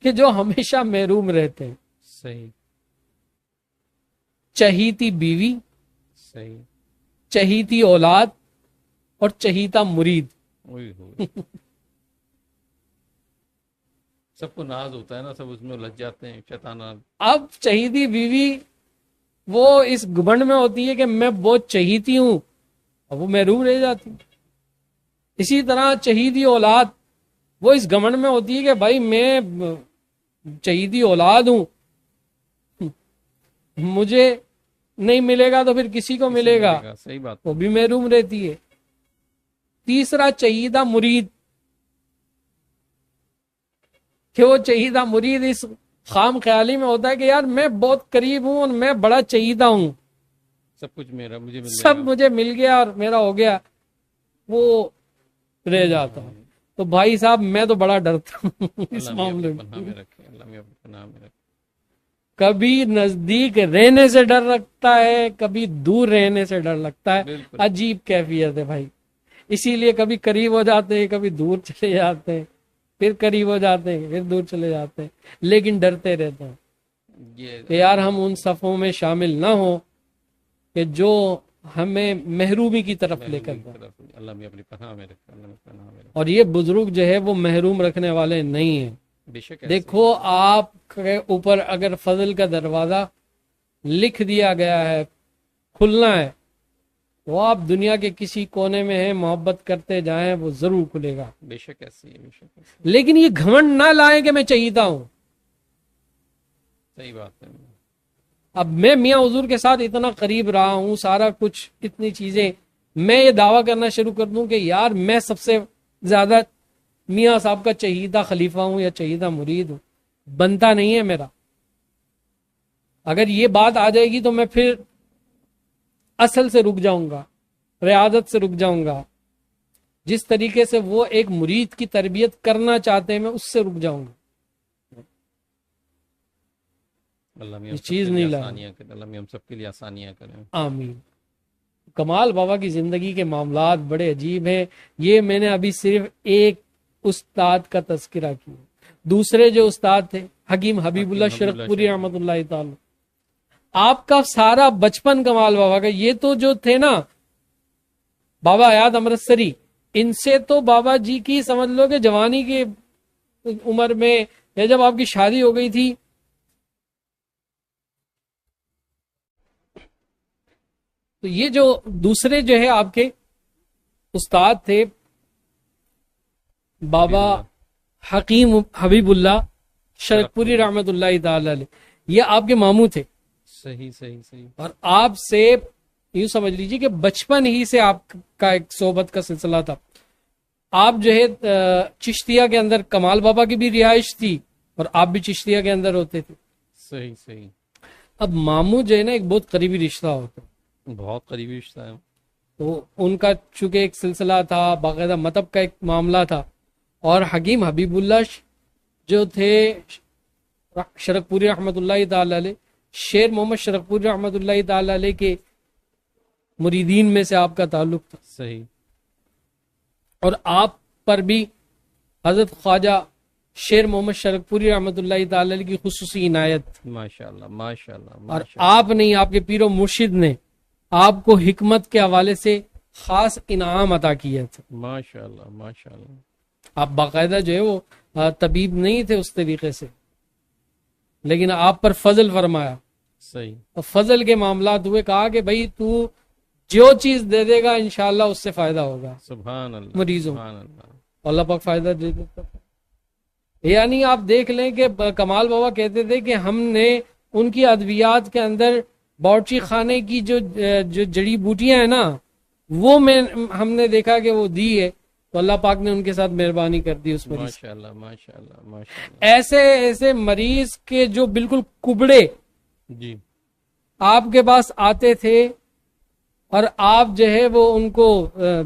کہ جو ہمیشہ محروم رہتے ہیں. صحیح. چہیتی بیوی, صحیح, چہیتی اولاد اور چہیتا مرید. سب کو ناز ہوتا ہے نا, سب اس میں الجھ جاتے ہیں شیطانات. اب چہیتی بیوی وہ اس گھمنڈ میں ہوتی ہے کہ میں بہت چہیتی ہوں, اب وہ محروم رہ جاتی. اسی طرح چہیتی اولاد وہ اس گھمنڈ میں ہوتی ہے کہ بھائی میں چہیتی اولاد ہوں, مجھے نہیں ملے گا تو پھر کسی کو ملے گا. صحیح بات, وہ بھی محروم رہتی ہے. تیسرا چہیتا مرید, کہ وہ چہیتا مرید اس خام خیالی میں ہوتا ہے کہ یار میں بہت قریب ہوں اور میں بڑا چہیتا ہوں, سب کچھ میرا, مجھے مل گیا اور میرا ہو گیا, وہ رہ جاتا ہوں. تو بھائی صاحب میں تو بڑا ڈرتا ہوں اس معاملے میں. کبھی نزدیک رہنے سے ڈر لگتا ہے, کبھی دور رہنے سے ڈر لگتا ہے. عجیب کیفیت ہے بھائی. اسی لیے کبھی قریب ہو جاتے ہیں, کبھی دور چلے جاتے ہیں, پھر قریب ہو جاتے ہیں, پھر دور چلے جاتے ہیں, لیکن ڈرتے رہتے ہیں کہ یار ہم ان صفوں میں شامل نہ ہوں کہ جو ہمیں محرومی کی طرف لے کر جائے. اللہ میں اپنی پناہ میں رکھے. اور یہ بزرگ جو ہے وہ محروم رکھنے والے نہیں ہیں. دیکھو آپ کے اوپر اگر فضل کا دروازہ لکھ دیا گیا ہے, کھلنا ہے, وہ آپ دنیا کے کسی کونے میں ہیں, محبت کرتے جائیں, وہ ضرور کھلے گا. بے شک ایسی ہے. لیکن یہ گھمنڈ نہ لائیں کہ میں چہیتا ہوں. صحیح بات ہے. اب میں میاں حضور کے ساتھ اتنا قریب رہا ہوں, سارا کچھ, اتنی چیزیں, میں یہ دعویٰ کرنا شروع کر دوں کہ یار میں سب سے زیادہ میاں صاحب کا چہیتا خلیفہ ہوں یا چہیتا مرید ہوں, بنتا نہیں ہے میرا. اگر یہ بات آ جائے گی تو میں پھر اصل سے رک جاؤں گا, ریاضت سے رک جاؤں گا. جس طریقے سے وہ ایک مرید کی تربیت کرنا چاہتے ہیں میں اس سے رک جاؤں گا. اللہ یہ چیز نہیں لا. اللہ ہم سب کے لیے آسانیاں کریں. آمین. کمال بابا کی زندگی کے معاملات بڑے عجیب ہیں. یہ میں نے ابھی صرف ایک استاد کا تذکرہ کیا. دوسرے جو استاد تھے حکیم حبیب اللہ شرقپوری رحمۃ اللہ تعالی, آپ کا سارا بچپن کمال بابا کا, یہ تو جو تھے نا بابا حیات امرتسری, ان سے تو بابا جی کی سمجھ لو کہ جوانی کی عمر میں یا جب آپ کی شادی ہو گئی تھی, تو یہ جو دوسرے جو ہے آپ کے استاد تھے بابا حکیم حبیب اللہ شرک پوری رحمت اللہ تعالی علیہ. یہ آپ کے ماموں تھے. صحیح صحیح صحیح. اور آپ سے یوں سمجھ لیجیے کہ بچپن ہی سے آپ کا ایک صحبت کا سلسلہ تھا. آپ جو ہے چشتیہ کے اندر کمال بابا کی بھی رہائش تھی اور آپ بھی چشتیہ کے اندر ہوتے تھے. صحیح صحیح. اب ماموں جو ہے نا ایک بہت قریبی رشتہ ہوتا ہے, بہت قریبی رشتہ ہے. تو ان کا چونکہ ایک سلسلہ تھا, باقاعدہ مطلب کا ایک معاملہ تھا. اور حکیم حبیب اللہ جو تھے شرک پوری رحمت اللہ تعالی علیہ, شیر محمد شرک پوری رحمت اللہ تعالی علیہ کے مریدین میں سے آپ کا تعلق تھا. صحیح. اور آپ پر بھی حضرت خواجہ شیر محمد شرک پوری رحمت اللہ تعالی علیہ کی خصوصی عنایت. ماشاءاللہ ماشاءاللہ. اور آپ نہیں, آپ کے پیر و مرشد نے آپ کو حکمت کے حوالے سے خاص انعام عطا کیا تھا. ماشاءاللہ ماشاءاللہ. آپ باقاعدہ جو ہے وہ طبیب نہیں تھے اس طریقے سے, لیکن آپ پر فضل فرمایا. صحیح. اور فضل کے معاملات ہوئے, کہا کہ بھائی تو جو چیز دے دے گا انشاءاللہ اس سے فائدہ ہوگا سبحان اللہ مریضوں. سبحان اللہ. اللہ پاک فائدہ دے دیتا. یعنی آپ دیکھ لیں کہ کمال بابا کہتے تھے کہ ہم نے ان کی ادویات کے اندر باورچی خانے کی جو جڑی بوٹیاں ہیں نا, وہ ہم نے دیکھا کہ وہ دی ہے, تو اللہ پاک نے ان کے ساتھ مہربانی کر دی اس مریض. ماشاءاللہ ماشاءاللہ ماشاءاللہ. ایسے ایسے مریض کے جو بالکل کبڑے جی آپ کے پاس آتے تھے اور آپ جو ہے وہ ان کو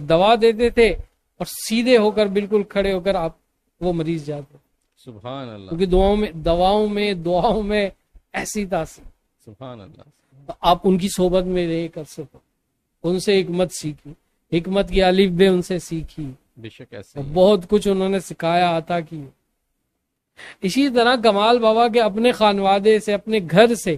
دوا دیتے تھے اور سیدھے ہو کر بالکل کھڑے ہو کر آپ وہ مریض جاتے. سبحان اللہ. کیونکہ دعاؤں میں ایسی تاثیر. سبحان اللہ. آپ ان کی صحبت میں رہے کر سکو, ان سے حکمت سیکھی, حکمت کی الف بے ان سے سیکھی. بے شک ایسے ہی. بہت کچھ انہوں نے سکھایا, عطا کی. اسی طرح کمال بابا کے اپنے خانوادے سے, اپنے گھر سے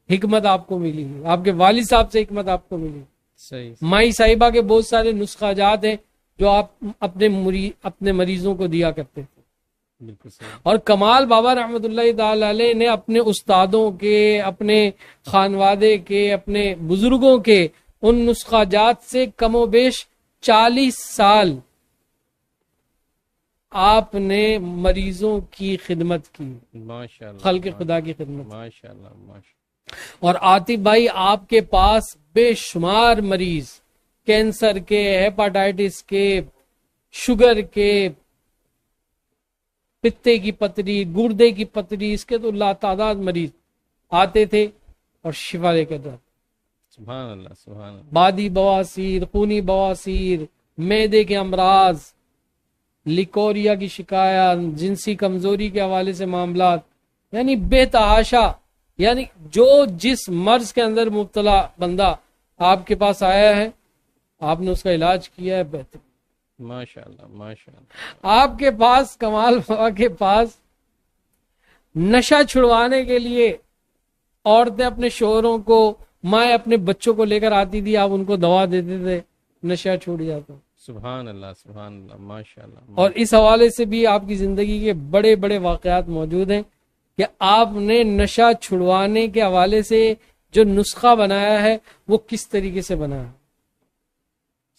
حکمت آپ کو ملی, آپ کے والد صاحب سے حکمت آپ کو ملی. صحیح. مائی صاحبہ کے بہت سارے نسخہ جات ہیں جو آپ اپنے مریضوں کو دیا کرتے تھے. بالکل صحیح. اور کمال بابا رحمت اللہ تعالی علیہ نے اپنے استادوں کے, اپنے خانوادے کے, اپنے بزرگوں کے ان نسخہ جات سے کم و بیش 40 سال آپ نے مریضوں کی خدمت کی. ماشاءاللہ. خلق خدا کی خدمت. ماشاءاللہ ماشاءاللہ. اور عاطف بھائی آپ کے پاس بے شمار مریض کینسر کے, ہیپاٹائٹس کے, شوگر کے, پتے کی پتری, گردے کی پتری, اس کے تو لاتعداد مریض آتے تھے اور شفا لے کر جاتے. سبحان اللہ سبحان اللہ. بادی بواسیر, خونی بواسیر, معدے کے امراض, لیکوریا کی شکایت, جنسی کمزوری کے حوالے سے معاملات, یعنی بے تحاشا. یعنی جو جس مرض کے اندر مبتلا بندہ آپ کے پاس آیا ہے آپ نے اس کا علاج کیا ہے. بہتر. ماشاءاللہ ماشاءاللہ. آپ کے پاس, کمال بابا کے پاس, نشہ چھڑوانے کے لیے عورتیں اپنے شوہروں کو, مائیں اپنے بچوں کو لے کر آتی تھی, آپ ان کو دوا دیتے تھے, نشہ چھوٹ جاتا. سبحان اللہ سبحان اللہ ماشاءاللہ. اور اس حوالے سے بھی آپ کی زندگی کے بڑے بڑے واقعات موجود ہیں کہ آپ نے نشہ چھڑوانے کے حوالے سے جو نسخہ بنایا ہے وہ کس طریقے سے بنایا.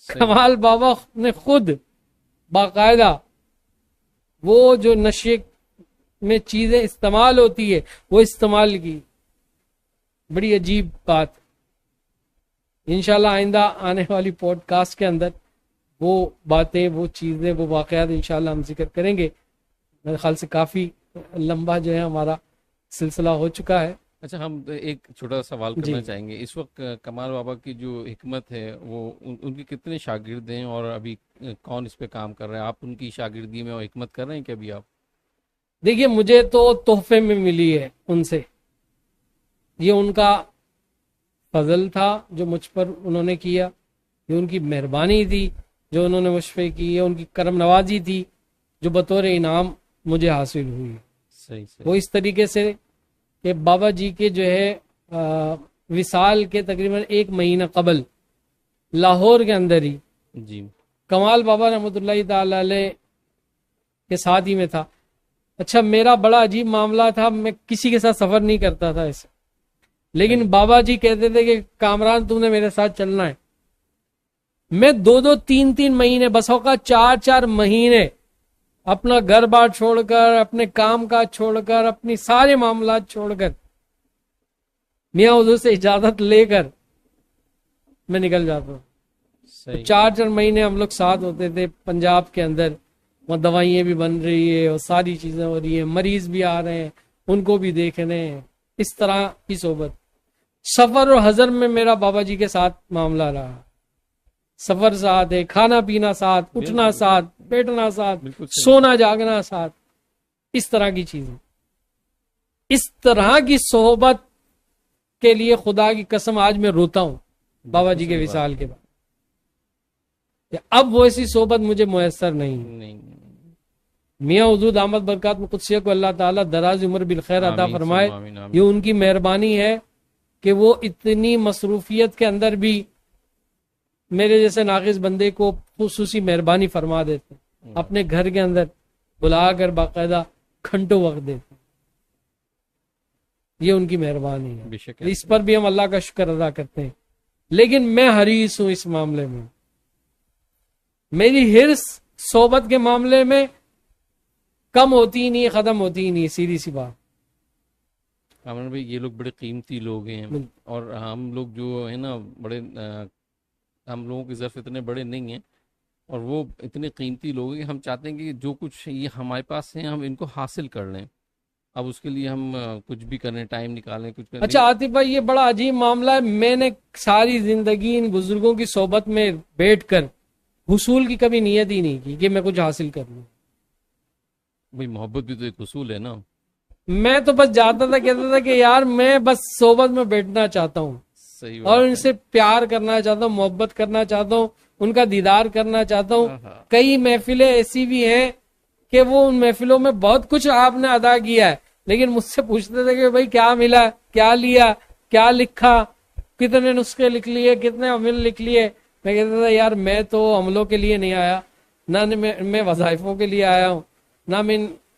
کمال بابا نے خود باقاعدہ وہ جو نشے میں چیزیں استعمال ہوتی ہے وہ استعمال کی. بڑی عجیب بات. انشاءاللہ آئندہ آنے والی پوڈ کاسٹ کے اندر وہ باتیں, وہ چیزیں, وہ واقعات انشاءاللہ ہم ذکر کریں گے. میرے خیال سے کافی لمبا جو ہے ہمارا سلسلہ ہو چکا ہے. اچھا, ہم ایک چھوٹا سا سوال کرنا چاہیں گے. اس وقت کمال بابا کی جو حکمت ہے وہ ان کے کتنے شاگرد ہیں اور ابھی کون اس پہ کام کر رہے ہیں؟ آپ ان کی شاگردی میں حکمت کر رہے ہیں کہ ابھی آپ؟ دیکھیے, مجھے تو تحفے میں ملی ہے ان سے. یہ ان کا فضل تھا جو مجھ پر انہوں نے کیا, یہ ان کی مہربانی تھی جو انہوں نے مجھ پہ کی, ان کی کرم نوازی تھی جو بطور انعام مجھے حاصل ہوئی. صحیح صحیح. وہ اس طریقے سے کہ بابا جی کے جو ہے وصال کے تقریباً 1 مہینہ قبل لاہور کے اندر ہی جی کمال بابا رحمۃ اللہ تعالی علیہ کے ساتھ ہی میں تھا. اچھا, میرا بڑا عجیب معاملہ تھا, میں کسی کے ساتھ سفر نہیں کرتا تھا ایسے, لیکن بابا جی کہتے تھے کہ کامران تم نے میرے ساتھ چلنا ہے. میں 2-2 3-3 مہینے بس اوقات 4-4 مہینے اپنا گھر بار چھوڑ کر, اپنے کام کاج چھوڑ کر, اپنی سارے معاملات چھوڑ کر, میاں حضور سے اجازت لے کر میں نکل جاتا ہوں. صحیح. 4-4 مہینے ہم لوگ ساتھ ہوتے تھے پنجاب کے اندر. وہاں دوائیاں بھی بن رہی ہے اور ساری چیزیں ہو رہی ہیں, مریض بھی آ رہے ہیں, ان کو بھی دیکھ رہے ہیں. اس طرح کی صحبت. سفر اور حضر میں میرا بابا جی کے ساتھ معاملہ رہا. سفر ساتھ ہے, کھانا پینا ساتھ, اٹھنا ساتھ, بیٹھنا ساتھ, سونا جاگنا ساتھ, اس طرح کی چیزیں. اس طرح کی صحبت کے لیے خدا کی قسم آج میں روتا ہوں بابا جی کے وصال کے بعد. اب وہ ایسی صحبت مجھے میسر نہیں. میاں حضور دامت برکات میں قدسیہ کو اللہ تعالیٰ دراز عمر بالخیر عطا فرمائے. یہ ان کی مہربانی ہے کہ وہ اتنی مصروفیت کے اندر بھی میرے جیسے ناقص بندے کو خصوصی مہربانی فرما دیتے, اپنے گھر کے اندر بلا کر باقاعدہ گھنٹوں وقت دیتے. یہ ان کی مہربانی ہے, اس پر بھی ہم اللہ کا شکر ادا کرتے ہیں. لیکن میں حریص ہوں اس معاملے میں. میری حرص صحبت کے معاملے میں کم ہوتی ہی نہیں, ختم ہوتی ہی نہیں, سیدھی سی بات. کامران بھائی یہ لوگ بڑے قیمتی لوگ ہیں, اور ہم لوگ جو ہے نا بڑے, ہم لوگوں کے ظرف اتنے بڑے نہیں ہیں, اور وہ اتنے قیمتی لوگ ہیں کہ ہم چاہتے ہیں کہ جو کچھ یہ ہمارے پاس ہیں ہم ان کو حاصل کر لیں. اب اس کے لیے ہم کچھ بھی کریں, ٹائم نکالیں, کچھ کریں. اچھا عاطف بھائی, یہ بڑا عجیب معاملہ ہے. میں نے ساری زندگی ان بزرگوں کی صحبت میں بیٹھ کر حصول کی کبھی نیت ہی نہیں کی کہ میں کچھ حاصل کر لوں. بھائی محبت بھی تو ایک حصول ہے نا. میں تو بس جاتا تھا, کہتا تھا کہ یار میں بس صحبت میں بیٹھنا چاہتا ہوں, اور ان سے پیار کرنا چاہتا ہوں, محبت کرنا چاہتا ہوں, ان کا دیدار کرنا چاہتا ہوں. کئی محفلیں ایسی بھی ہیں کہ وہ ان محفلوں میں بہت کچھ آپ نے ادا کیا ہے, لیکن مجھ سے پوچھتے تھے کہ بھائی کیا ملا, کیا لیا, کیا لکھا, کتنے نسخے لکھ لیے, کتنے عمل لکھ لیے. میں کہتا تھا یار میں تو عملوں کے لیے نہیں آیا, نہ میں وظائفوں کے لیے آیا ہوں, نہ میں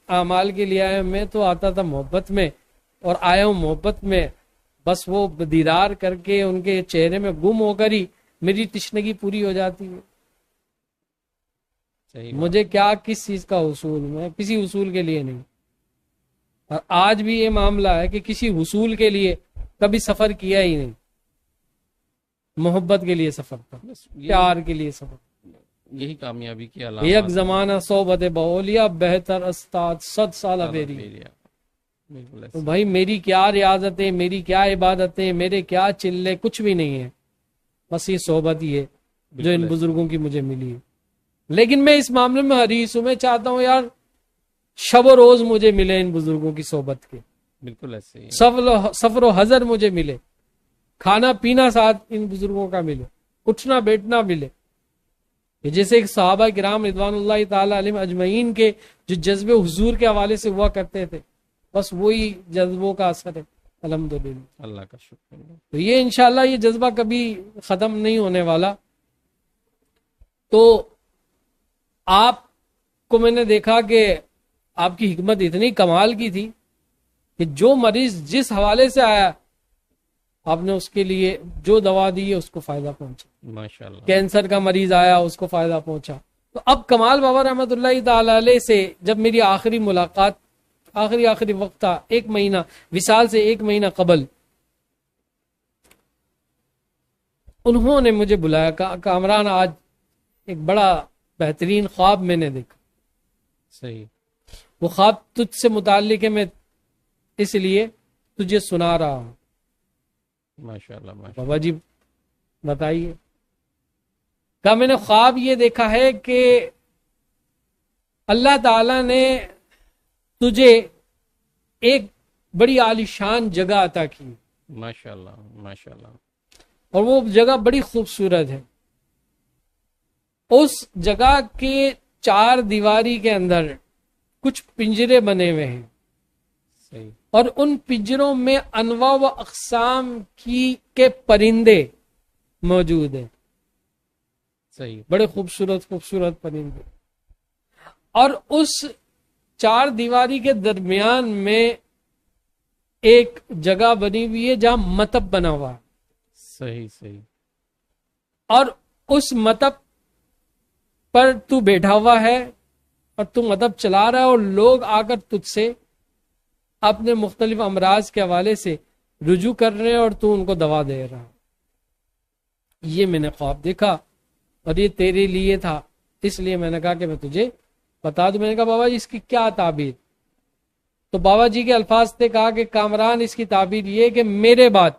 اعمال کے لیے آیا ہوں. میں تو آتا تھا محبت میں, اور آیا ہوں محبت میں. بس وہ دیدار کر کے ان کے چہرے میں گم ہو کر ہی میری تشنگی پوری ہو جاتی ہے. مجھے کیا کس چیز کا حصول, میں کسی حصول کے لیے نہیں. اور آج بھی یہ معاملہ ہے کہ کسی حصول کے لیے کبھی سفر کیا ہی نہیں. محبت کے لیے سفر تھا, پیار کے لیے سفر. یہی کامیابی کی علامت. یک زمانہ صحبت بہولیا بہتر استاد 100 سال بیری. تو بھائی میری کیا ریاضتیں, میری کیا عبادتیں, میرے کیا چلے, کچھ بھی نہیں ہے. بس یہ صحبت ہی ہے جو ان بزرگوں کی مجھے ملی ہے. لیکن میں اس معاملے میں حریص ہوں. میں چاہتا ہوں یار شب و روز مجھے ملے ان بزرگوں کی صحبت کے. بالکل ایسے ہی. سفر و حضر مجھے ملے, کھانا پینا ساتھ ان بزرگوں کا ملے, اٹھنا بیٹھنا ملے. جیسے ایک صحابہ کرام رضوان اللہ تعالی علیہم اجمعین کے جو جذبے حضور کے حوالے سے ہوا کرتے تھے, بس وہی جذبوں کا اثر ہے الحمدللہ. اللہ کا شکر. تو یہ انشاءاللہ یہ جذبہ کبھی ختم نہیں ہونے والا. تو آپ کو میں نے دیکھا کہ آپ کی حکمت اتنی کمال کی تھی کہ جو مریض جس حوالے سے آیا آپ نے اس کے لیے جو دوا دی ہے اس کو فائدہ پہنچا. ماشاءاللہ. کینسر کا مریض آیا اس کو فائدہ پہنچا. تو اب کمال بابا رحمۃ اللہ تعالی علیہ سے جب میری آخری ملاقات, آخری وقت تھا, 1 مہینہ وصال سے 1 مہینہ قبل, انہوں نے مجھے بلایا, کامران آج ایک بڑا بہترین خواب میں نے دیکھا. صحیح. وہ خواب تجھ سے متعلق ہے, میں اس لیے تجھے سنا رہا ہوں. ماشاءاللہ. بابا جی بتائیے. کہا میں نے خواب یہ دیکھا ہے کہ اللہ تعالی نے تجھے ایک بڑی عالیشان جگہ عطا کی. ماشاءاللہ ماشاءاللہ. اور وہ جگہ بڑی خوبصورت ہے. اس جگہ کے 4 دیواری کے اندر کچھ پنجرے بنے ہوئے ہیں. صحیح. اور ان پنجروں میں انواع و اقسام کے پرندے موجود ہیں. صحیح. بڑے خوبصورت پرندے. اور اس 4 دیواری کے درمیان میں ایک جگہ بنی ہوئی ہے جہاں مطب بنا ہوا ہے. صحیح. اور اس مطب پر تو بیٹھا ہوا ہے اور تو مطب چلا رہا ہے اور لوگ آ کر تجھ سے اپنے مختلف امراض کے حوالے سے رجوع کر رہے ہیں اور تو ان کو دوا دے رہا. یہ میں نے خواب دیکھا اور یہ تیرے لیے تھا, اس لیے میں نے کہا کہ میں تجھے بتا دوں. میں نے کہا بابا جی اس کی کیا تعبیر؟ تو بابا جی کے الفاظ سے کہا کہ کامران اس کی تعبیر یہ کہ میرے بعد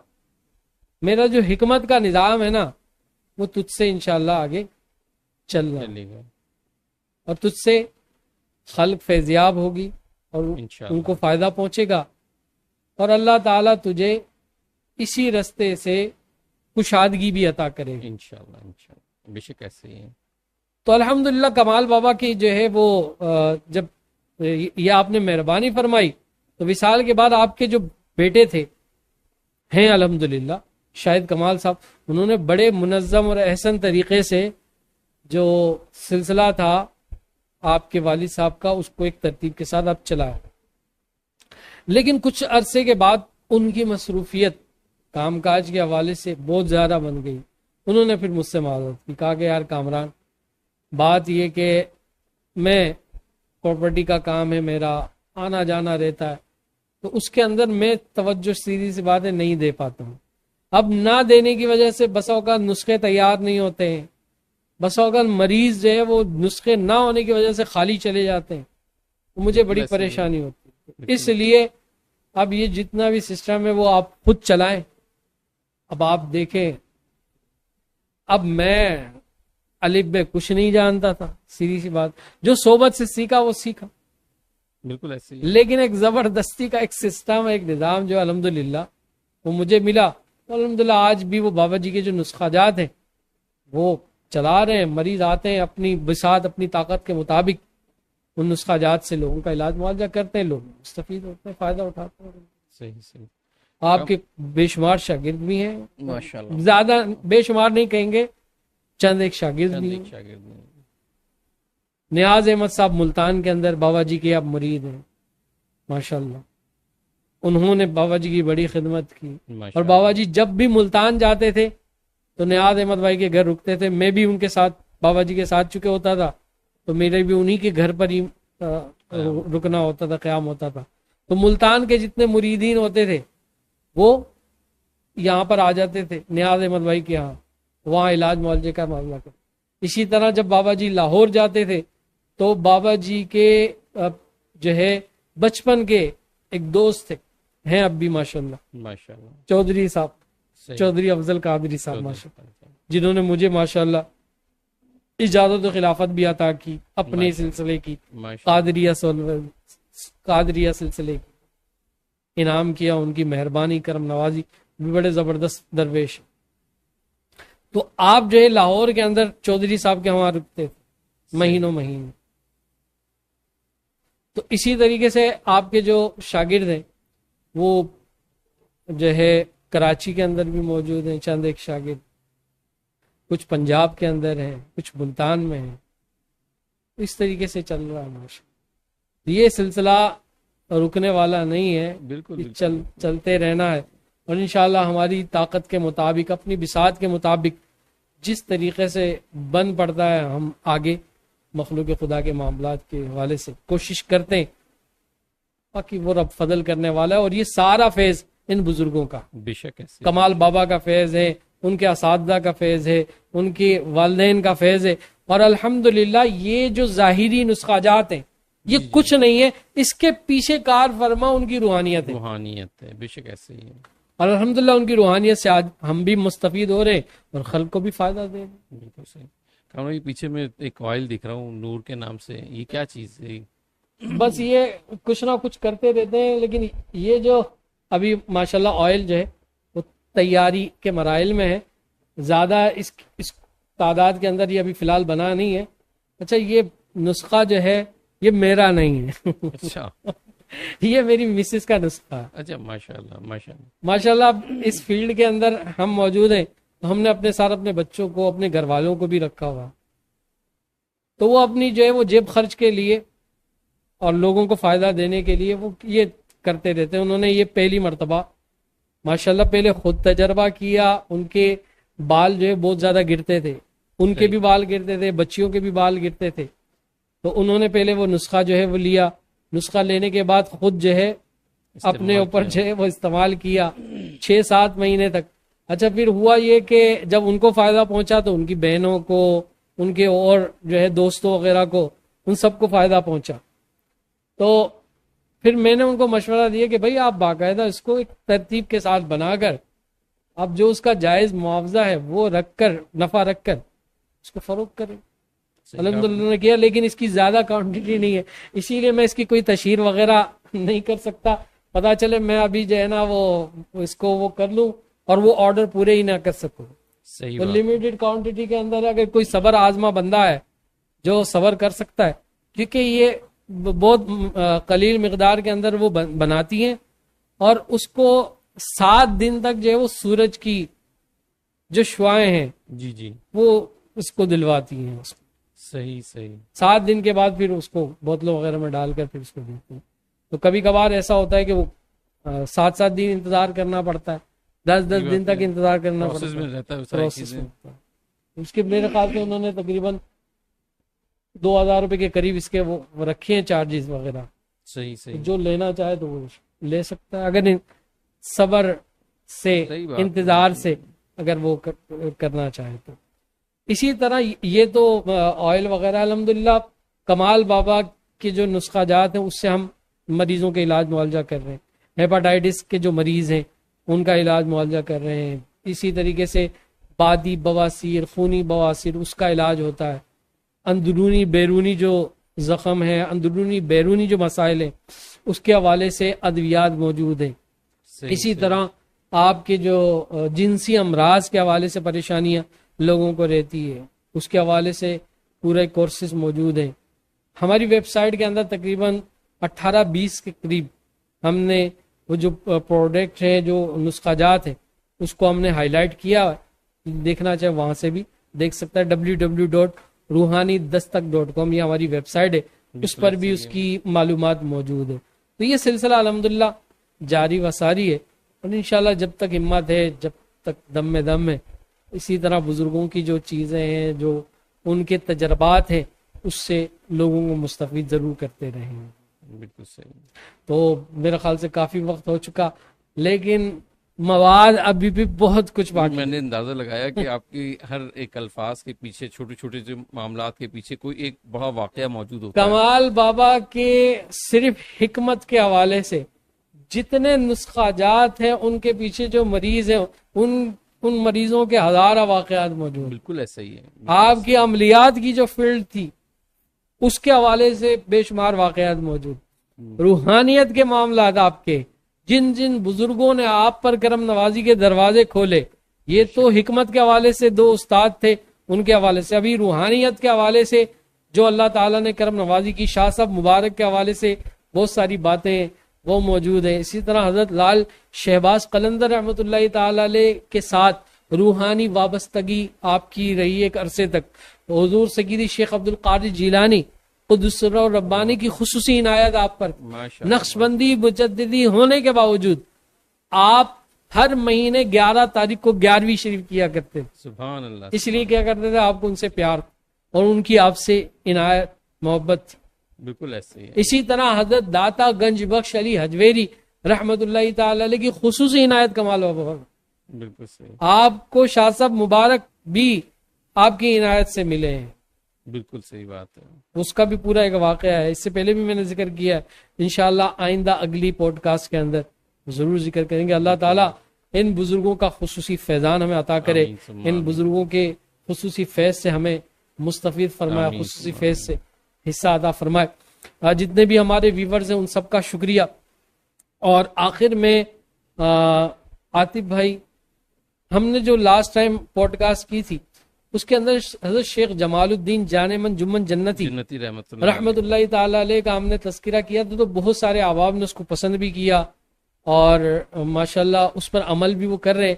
میرا جو حکمت کا نظام ہے نا وہ تجھ سے انشاءاللہ آگے چل رہا ہے اور تجھ سے خلق فیضیاب ہوگی اور ان کو فائدہ پہنچے گا اور اللہ تعالیٰ تجھے اسی رستے سے کشادگی بھی عطا کرے گا انشاءاللہ. بے شک ایسے ہی ہے. تو الحمدللہ کمال بابا کی جو ہے وہ جب یہ آپ نے مہربانی فرمائی تو وصال کے بعد آپ کے جو بیٹے تھے ہیں الحمدللہ شاہد کمال صاحب, انہوں نے بڑے منظم اور احسن طریقے سے جو سلسلہ تھا آپ کے والد صاحب کا اس کو ایک ترتیب کے ساتھ آپ چلایا. لیکن کچھ عرصے کے بعد ان کی مصروفیت کام کاج کے حوالے سے بہت زیادہ بن گئی. انہوں نے پھر مجھ سے معذرت کی, کہا کہ یار کامران بات یہ کہ میں پراپرٹی کا کام ہے میرا, آنا جانا رہتا ہے, تو اس کے اندر میں توجہ سیدھی سی باتیں نہیں دے پاتا ہوں. اب نہ دینے کی وجہ سے بسا اوقات نسخے تیار نہیں ہوتے ہیں, بسا اوقات مریض جو ہے وہ نسخے نہ ہونے کی وجہ سے خالی چلے جاتے ہیں, مجھے بڑی پریشانی ہوتی ہے. اس لیے اب یہ جتنا بھی سسٹم ہے وہ آپ خود چلائیں. اب آپ دیکھیں, اب میں الف بے کچھ نہیں جانتا تھا, سیدھی سی بات, جو صحبت سے سیکھا وہ سیکھا, بالکل ایسے ہی. لیکن ایک زبردستی کا ایک سسٹم, ایک نظام جو الحمدللہ وہ مجھے ملا. الحمدللہ آج بھی وہ بابا جی کے جو نسخہ جات ہیں وہ چلا رہے ہیں. مریض آتے ہیں اپنی بساط اپنی طاقت کے مطابق ان نسخہ جات سے لوگوں کا علاج معالجہ کرتے ہیں, لوگ مستفید ہوتے ہیں, فائدہ اٹھاتے ہیں. صحیح. آپ کے بے شمار شاگرد بھی ہیں ماشاءاللہ, زیادہ بے شمار نہیں کہیں گے, چند ایک شاگرد بھی ہیں. نیاز احمد صاحب ملتان کے اندر بابا جی کے اب مرید ہیں ماشاءاللہ. انہوں نے بابا جی کی بڑی خدمت کی اور بابا جی جب بھی ملتان جاتے تھے تو نیاز احمد بھائی کے گھر رکتے تھے. میں بھی ان کے ساتھ بابا جی کے ساتھ چکے ہوتا تھا تو میرے بھی انہی کے گھر پر ہی رکنا ہوتا تھا, قیام ہوتا تھا. تو ملتان کے جتنے مریدین ہوتے تھے وہ یہاں پر آ جاتے تھے نیاز احمد بھائی کے یہاں, وہاں علاج معالجے کا معاملہ کر. اسی طرح جب بابا جی لاہور جاتے تھے تو بابا جی کے جو ہے بچپن کے ایک دوست تھے, ہیں اب بھی ماشاءاللہ, چودھری صاحب, چودھری افضل قادری صاحب ماشاءاللہ, جنہوں نے مجھے ماشاءاللہ اجازت و خلافت بھی عطا کی اپنے سلسلے کی, قادریہ سلسلے کی, انعام کیا. ان کی مہربانی کرم نوازی بھی بڑے زبردست درویش. تو آپ جو ہے لاہور کے اندر چودھری صاحب کے وہاں رکتے تھے مہینوں مہینے. تو اسی طریقے سے آپ کے جو شاگرد ہیں وہ جو ہے کراچی کے اندر بھی موجود ہیں, چند ایک شاگرد, کچھ پنجاب کے اندر ہیں, کچھ ملتان میں ہیں. اس طریقے سے چل رہا ہے ماشاءاللہ. یہ سلسلہ رکنے والا نہیں ہے, بالکل چلتے رہنا ہے. اور انشاءاللہ ہماری طاقت کے مطابق, اپنی بساط کے مطابق جس طریقے سے بن پڑتا ہے ہم آگے مخلوق خدا کے معاملات کے حوالے سے کوشش کرتے ہیں. باقی وہ رب فضل کرنے والا ہے. اور یہ سارا فیض ان بزرگوں کا, بے شک کمال بابا کا فیض ہے, ان کے اساتذہ کا فیض ہے, ان کے والدین کا فیض ہے. اور الحمدللہ یہ جو ظاہری نسخہ جات ہیں یہ کچھ نہیں ہے, اس کے پیچھے کار فرما ان کی روحانیت ہے. بے شک ایسے ہی ہے. اور الحمدللہ ان کی روحانیت سے آج ہم بھی مستفید ہو رہے ہیں اور خلق کو بھی فائدہ دے رہے ہیں. بالکل صحیح. کہاں یہ پیچھے میں ایک آئل دکھ رہا ہوں نور کے نام سے, یہ کیا چیز ہے؟ بس یہ کچھ نہ کچھ کرتے رہتے ہیں, لیکن یہ جو ابھی ماشاءاللہ آئل جو ہے وہ تیاری کے مراحل میں ہے. زیادہ اس تعداد کے اندر یہ ابھی فی الحال بنا نہیں ہے. اچھا یہ نسخہ جو ہے یہ میرا نہیں ہے, اچھا یہ میری مسز کا نسخہ ہے. اچھا ماشاءاللہ. اب اس فیلڈ کے اندر ہم موجود ہیں تو ہم نے اپنے ساتھ اپنے بچوں کو, اپنے گھر والوں کو بھی رکھا ہوا, تو وہ اپنی جو ہے وہ جیب خرچ کے لیے اور لوگوں کو فائدہ دینے کے لیے وہ یہ کرتے رہتے ہیں. انہوں نے یہ پہلی مرتبہ ماشاءاللہ پہلے خود تجربہ کیا. ان کے بال جو ہے بہت زیادہ گرتے تھے, ان کے بھی بال گرتے تھے, بچیوں کے بھی بال گرتے تھے. تو انہوں نے پہلے وہ نسخہ جو ہے وہ لیا, نسخہ لینے کے بعد خود جو ہے اپنے اوپر جو ہے وہ استعمال کیا 6-7 مہینے تک. اچھا پھر ہوا یہ کہ جب ان کو فائدہ پہنچا تو ان کی بہنوں کو, ان کے اور جو ہے دوستوں وغیرہ کو, ان سب کو فائدہ پہنچا. تو پھر میں نے ان کو مشورہ دیا کہ بھائی آپ باقاعدہ اس کو ایک ترتیب کے ساتھ بنا کر, اب جو اس کا جائز معاوضہ ہے وہ رکھ کر, نفع رکھ کر اس کو فروخت کریں. الحمدللہ نے کیا, لیکن اس کی زیادہ کوانٹٹی نہیں ہے, اسی لیے میں اس کی کوئی تشہیر وغیرہ نہیں کر سکتا. پتا چلے میں ابھی جو ہے نا وہ اس کو وہ کر لوں اور وہ آرڈر پورے ہی نہ کر سکوں. تو لمیٹڈ کوانٹٹی کے اندر اگر کوئی صبر آزما بندہ ہے جو صبر کر سکتا ہے, کیونکہ یہ بہت قلیل مقدار کے اندر وہ بناتی ہیں اور اس کو 7 دن تک جو ہے وہ سورج کی جو شعائیں ہیں جی وہ اس کو دلواتی ہیں. صحیح 7 دن کے بعد پھر اس کو بوتلوں وغیرہ میں ڈال کر پھر اس کو دیتے ہیں. تو کبھی کبھار ایسا ہوتا ہے کہ وہ 7 دن انتظار کرنا پڑتا ہے, 10 دن تک انتظار کرنا پڑتا ہے. اس کے میرے خیال سے انہوں نے تقریباً 2000 روپے کے قریب اس کے وہ رکھے ہیں چارجز وغیرہ. صحیح جو لینا چاہے تو وہ لے سکتا ہے, اگر صبر سے انتظار سے اگر وہ کرنا چاہے تو. اسی طرح یہ تو آئل وغیرہ الحمدللہ کمال بابا کے جو نسخہ جات ہیں اس سے ہم مریضوں کے علاج معالجہ کر رہے ہیں. ہیپاٹائٹس کے جو مریض ہیں ان کا علاج معالجہ کر رہے ہیں. اسی طریقے سے بادی بواسیر, خونی بواسیر, اس کا علاج ہوتا ہے. اندرونی بیرونی جو زخم ہے, اندرونی بیرونی جو مسائل ہیں اس کے حوالے سے ادویات موجود ہیں. اسی طرح آپ کے جو جنسی امراض کے حوالے سے پریشانیاں لوگوں کو رہتی ہے اس کے حوالے سے پورے کورسز موجود ہیں. ہماری ویب سائٹ کے اندر تقریباً 18-20 کے قریب ہم نے وہ جو پروڈکٹ ہیں, جو نسخہ جات ہیں, اس کو ہم نے ہائی لائٹ کیا. دیکھنا چاہے وہاں سے بھی دیکھ سکتا ہے. www.ruhanidastak.com یہ ہماری ویب سائٹ ہے, اس پر بھی اس کی معلومات موجود ہے. تو یہ سلسلہ الحمدللہ جاری و ساری ہے, اور انشاءاللہ جب تک ہمت ہے, جب تک دم میں دم ہے, اسی طرح بزرگوں کی جو چیزیں ہیں, جو ان کے تجربات ہیں, اس سے لوگوں کو مستفید ضرور کرتے رہیں. بالکل صحیح. تو میرے خیال سے کافی وقت ہو چکا, لیکن مواد ابھی بھی بہت کچھ باقی. میں نے اندازہ لگایا کہ آپ کی ہر ایک الفاظ کے پیچھے, چھوٹے چھوٹے جو معاملات کے پیچھے کوئی ایک بڑا واقعہ موجود ہوتا ہے. کمال بابا کے صرف حکمت کے حوالے سے جتنے نسخہ جات ہیں ان کے پیچھے جو مریض ہیں ان مریضوں کے ہزارہ واقعات موجود. بالکل ایسا ہی ہے. آپ کی عملیات کی جو فیلڈ تھی اس کے حوالے سے بے شمار واقعات موجود. روحانیت کے معاملات آپ کے جن جن بزرگوں نے آپ پر کرم نوازی کے دروازے کھولے, یہ تو حکمت کے حوالے سے 2 استاد تھے, ان کے حوالے سے. ابھی روحانیت کے حوالے سے جو اللہ تعالیٰ نے کرم نوازی کی, شاہ صاحب مبارک کے حوالے سے بہت ساری باتیں وہ موجود ہیں. اسی طرح حضرت لال شہباز قلندر رحمۃ اللہ تعالی علیہ کے ساتھ روحانی وابستگی آپ کی رہی ایک عرصے تک. حضور سیدی شیخ عبد القادر جیلانی قدس سرہ ربانی کی خصوصی عنایت آپ پر, نقشبندی مجددی ہونے کے باوجود آپ ہر مہینے 11 تاریخ کو 11ویں شریف کیا کرتے. سبحان اللہ. اس لیے کیا کرتے تھے, آپ کو ان سے پیار اور ان کی آپ سے عنایت محبت تھی. بالکل ایسے ہی. اسی طرح حضرت داتا گنج بخش علی حجویری رحمت اللہ تعالی علیہ کی خصوصی عنایت کمال بابا. بالکل صحیح. آپ کو شاہ صاحب مبارک بھی آپ کی عنایت سے ملے ہیں. بالکل صحیح بات ہے. اس کا بھی پورا ایک واقعہ ہے, اس سے پہلے بھی میں نے ذکر کیا ہے. انشاءاللہ آئندہ اگلی پوڈ کاسٹ کے اندر ضرور ذکر کریں گے. اللہ تعالیٰ ان بزرگوں کا خصوصی فیضان ہمیں عطا کرے, ان بزرگوں کے خصوصی فیض سے ہمیں مستفید فرمائے, خصوصی فیض سے حصہ عطا فرمائے. جتنے بھی ہمارے ویورز ہیں ان سب کا شکریہ. اور آخر میں عاطف بھائی, ہم نے جو لاسٹ ٹائم پوڈ کاسٹ کی تھی اس کے اندر حضرت شیخ جمال الدین جانے من جمن جنتی رحمت اللہ تعالی علیہ کا ہم نے تذکرہ کیا تھا. تو بہت سارے عوام نے اس کو پسند بھی کیا اور ماشاءاللہ اس پر عمل بھی وہ کر رہے.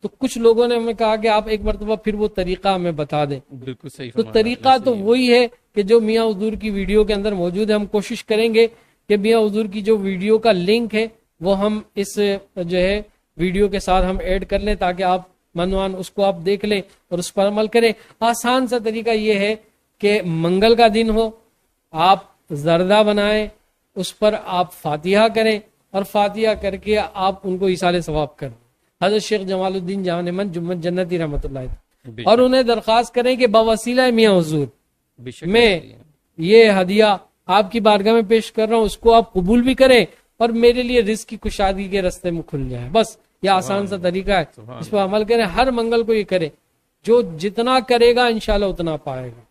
تو کچھ لوگوں نے ہمیں کہا کہ آپ ایک مرتبہ پھر وہ طریقہ ہمیں بتا دیں. بالکل صحیح. تو طریقہ تو وہی ہے کہ جو میاں حضور کی ویڈیو کے اندر موجود ہے. ہم کوشش کریں گے کہ میاں حضور کی جو ویڈیو کا لنک ہے وہ ہم اس جو ہے ویڈیو کے ساتھ ہم ایڈ کر لیں تاکہ آپ منوان اس کو آپ دیکھ لیں اور اس پر عمل کریں. آسان سا طریقہ یہ ہے کہ منگل کا دن ہو، آپ زردہ بنائیں، اس پر آپ فاتحہ کریں اور فاتحہ کر کے آپ ان کو ایصال ثواب کریں. حضرت شیخ جمال الدین جان احمد جمعہ جنتی رحمۃ اللہ علیہ، اور انہیں درخواست کریں کہ بوسیلہ میاں حضور میں یہ ہدیہ آپ کی بارگاہ میں پیش کر رہا ہوں، اس کو آپ قبول بھی کریں اور میرے لیے رزق کی کشادگی کے راستے میں کھل جائے. بس یہ آسان سا طریقہ ہے، اس پر عمل کریں. ہر منگل کو یہ کریں، جو جتنا کرے گا انشاءاللہ اتنا پائے گا.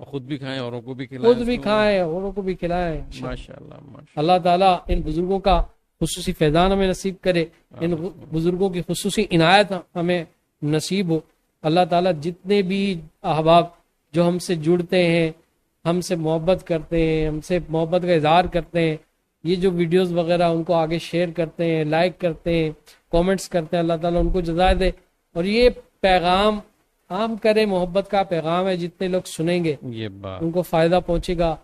خود بھی کھائیں، اوروں کو بھی کھلائیں، خود بھی کھائیں، اوروں کو بھی کھلائیں. ماشاءاللہ. اللہ تعالیٰ ان بزرگوں کا خصوصی فیضان ہمیں نصیب کرے، ان بزرگوں کی خصوصی عنایت ہمیں نصیب ہو. اللہ تعالیٰ جتنے بھی احباب جو ہم سے جڑتے ہیں، ہم سے محبت کرتے ہیں، ہم سے محبت کا اظہار کرتے ہیں، یہ جو ویڈیوز وغیرہ ان کو آگے شیئر کرتے ہیں، لائک کرتے ہیں، کومنٹس کرتے ہیں، اللہ تعالیٰ ان کو جزائے دے. اور یہ پیغام عام کرے، محبت کا پیغام ہے، جتنے لوگ سنیں گے یہ بات ان کو فائدہ پہنچے گا.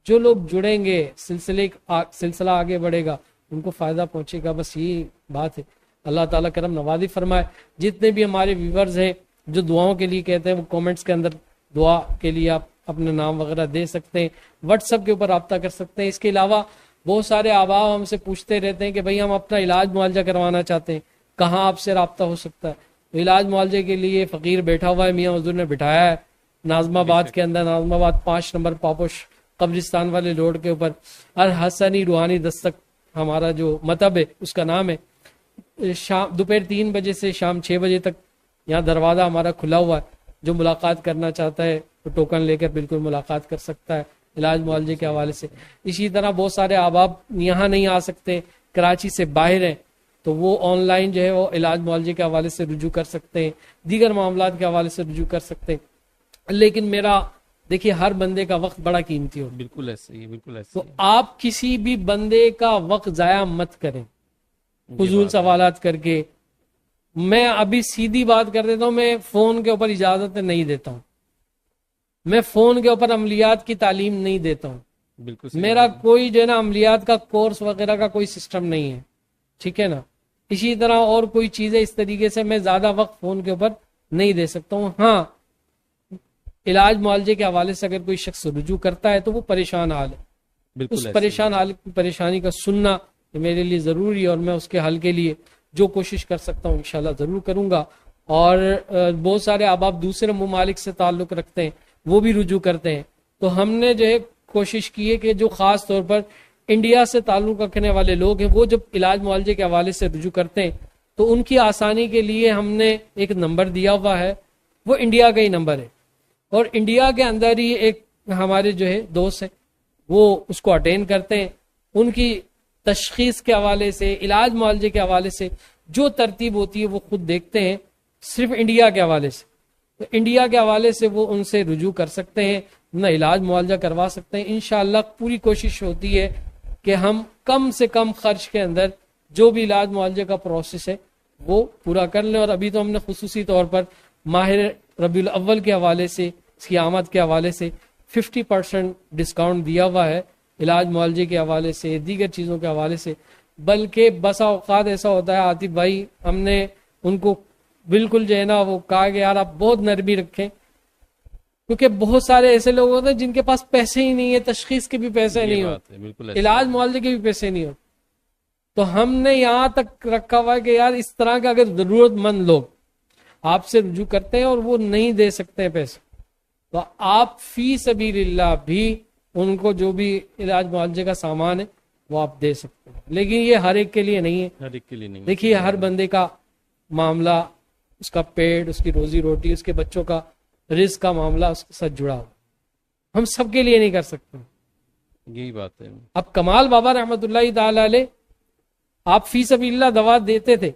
جو لوگ جڑیں گے، سلسلہ آگے بڑھے گا، ان کو فائدہ پہنچے گا. بس یہی بات ہے. اللہ تعالیٰ کرم نوازی فرمائے. جتنے بھی ہمارے ویورز ہیں جو دعاؤں کے لیے کہتے ہیں، وہ کومنٹس کے اندر دعا کے لیے آپ اپنے نام وغیرہ دے سکتے ہیں، واٹس ایپ کے اوپر رابطہ کر سکتے ہیں. اس کے علاوہ بہت سارے آباء ہم سے پوچھتے رہتے ہیں کہ بھئی ہم اپنا علاج معالجہ کروانا چاہتے ہیں، کہاں آپ سے رابطہ ہو سکتا ہے. علاج معالجے کے لیے فقیر بیٹھا ہوا ہے، میاں حضور نے بٹھایا ہے ناظم آباد کے اندر، ناظم آباد 5 نمبر پاپوش قبرستان والے روڈ کے اوپر. الحسنی روحانی دستک ہمارا جو مطب ہے اس کا نام ہے. شام دوپہر 3 بجے سے شام 6 بجے تک یہاں دروازہ ہمارا کھلا ہوا ہے. جو ملاقات کرنا چاہتا ہے وہ ٹوکن لے کر بالکل ملاقات کر سکتا ہے علاج معالجے کے حوالے سے. اسی طرح بہت سارے احباب یہاں نہیں آ سکتے، کراچی سے باہر ہیں، تو وہ آن لائن جو ہے وہ علاج معالجے کے حوالے سے رجوع کر سکتے ہیں، دیگر معاملات کے حوالے سے رجوع کر سکتے ہیں. لیکن میرا دیکھیے ہر بندے کا وقت بڑا قیمتی ہو، بالکل ایسے ہی، بالکل ایسے تو آپ کسی بھی بندے کا وقت ضائع مت کریں فضول سوالات کر کے. میں ابھی سیدھی بات کر دیتا ہوں، میں فون کے اوپر اجازت نہیں دیتا ہوں، میں فون کے اوپر عملیات کی تعلیم نہیں دیتا ہوں. بالکل میرا کوئی جو ہے نا عملیات کا کورس وغیرہ کا کوئی سسٹم نہیں ہے، ٹھیک ہے نا. اسی طرح اور کوئی چیزیں اس طریقے سے میں زیادہ وقت فون کے اوپر نہیں دے سکتا ہوں. ہاں علاج معالجے کے حوالے سے اگر کوئی شخص رجوع کرتا ہے تو وہ پریشان حال ہے، اس پریشان حال کی پریشانی کا سننا میرے لیے ضروری ہے، اور میں اس کے حل کے لیے جو کوشش کر سکتا ہوں انشاءاللہ ضرور کروں گا. اور بہت سارے احباب دوسرے ممالک سے تعلق رکھتے ہیں، وہ بھی رجوع کرتے ہیں. تو ہم نے جو ہے کوشش کی ہے کہ جو خاص طور پر انڈیا سے تعلق رکھنے والے لوگ ہیں، وہ جب علاج معالجے کے حوالے سے رجوع کرتے ہیں تو ان کی آسانی کے لیے ہم نے ایک نمبر دیا ہوا ہے، وہ انڈیا کا ہی نمبر ہے. اور انڈیا کے اندر ہی ایک ہمارے جو ہے دوست ہیں، وہ اس کو اٹینڈ کرتے ہیں. ان کی تشخیص کے حوالے سے، علاج معالجے کے حوالے سے جو ترتیب ہوتی ہے وہ خود دیکھتے ہیں، صرف انڈیا کے حوالے سے. تو انڈیا کے حوالے سے وہ ان سے رجوع کر سکتے ہیں، نہ علاج معالجہ کروا سکتے ہیں. انشاءاللہ پوری کوشش ہوتی ہے کہ ہم کم سے کم خرچ کے اندر جو بھی علاج معالجے کا پروسیس ہے وہ پورا کر لیں. اور ابھی تو ہم نے خصوصی طور پر ماہ ربیع الاول کے حوالے سے، اس کی آمد کے حوالے سے 50% ڈسکاؤنٹ دیا ہوا ہے، علاج معالجے کے حوالے سے، دیگر چیزوں کے حوالے سے. بلکہ بسا اوقات ایسا ہوتا ہے عاطف بھائی، ہم نے ان کو بالکل جو ہے نا وہ کہا کہ یار آپ بہت نرمی رکھیں، کیونکہ بہت سارے ایسے لوگ ہوتے ہیں جن کے پاس پیسے ہی نہیں ہے، تشخیص کے بھی پیسے نہیں ہوتے، علاج معالجے کے بھی پیسے نہیں ہوتے. تو ہم نے یہاں تک رکھا ہوا ہے کہ یار اس طرح کے اگر ضرورت مند لوگ آپ سے رجوع کرتے ہیں اور وہ نہیں دے سکتے پیسے، تو آپ فی سبیل اللہ بھی ان کو جو بھی علاج معالجے کا سامان ہے وہ آپ دے سکتے ہیں. لیکن یہ ہر ایک کے لیے نہیں ہے، ہر ایک کے لیے نہیں. دیکھیے ہر بندے کا معاملہ، اس کا پیٹ، اس کی روزی روٹی، اس کے بچوں کا رزق کا معاملہ اس کے ساتھ جڑا ہوا، ہم سب کے لیے نہیں کر سکتے. یہی بات ہے. اب کمال بابا رحمت اللہ تعالی علیہ آپ فی سبیل اللہ دوا دیتے تھے،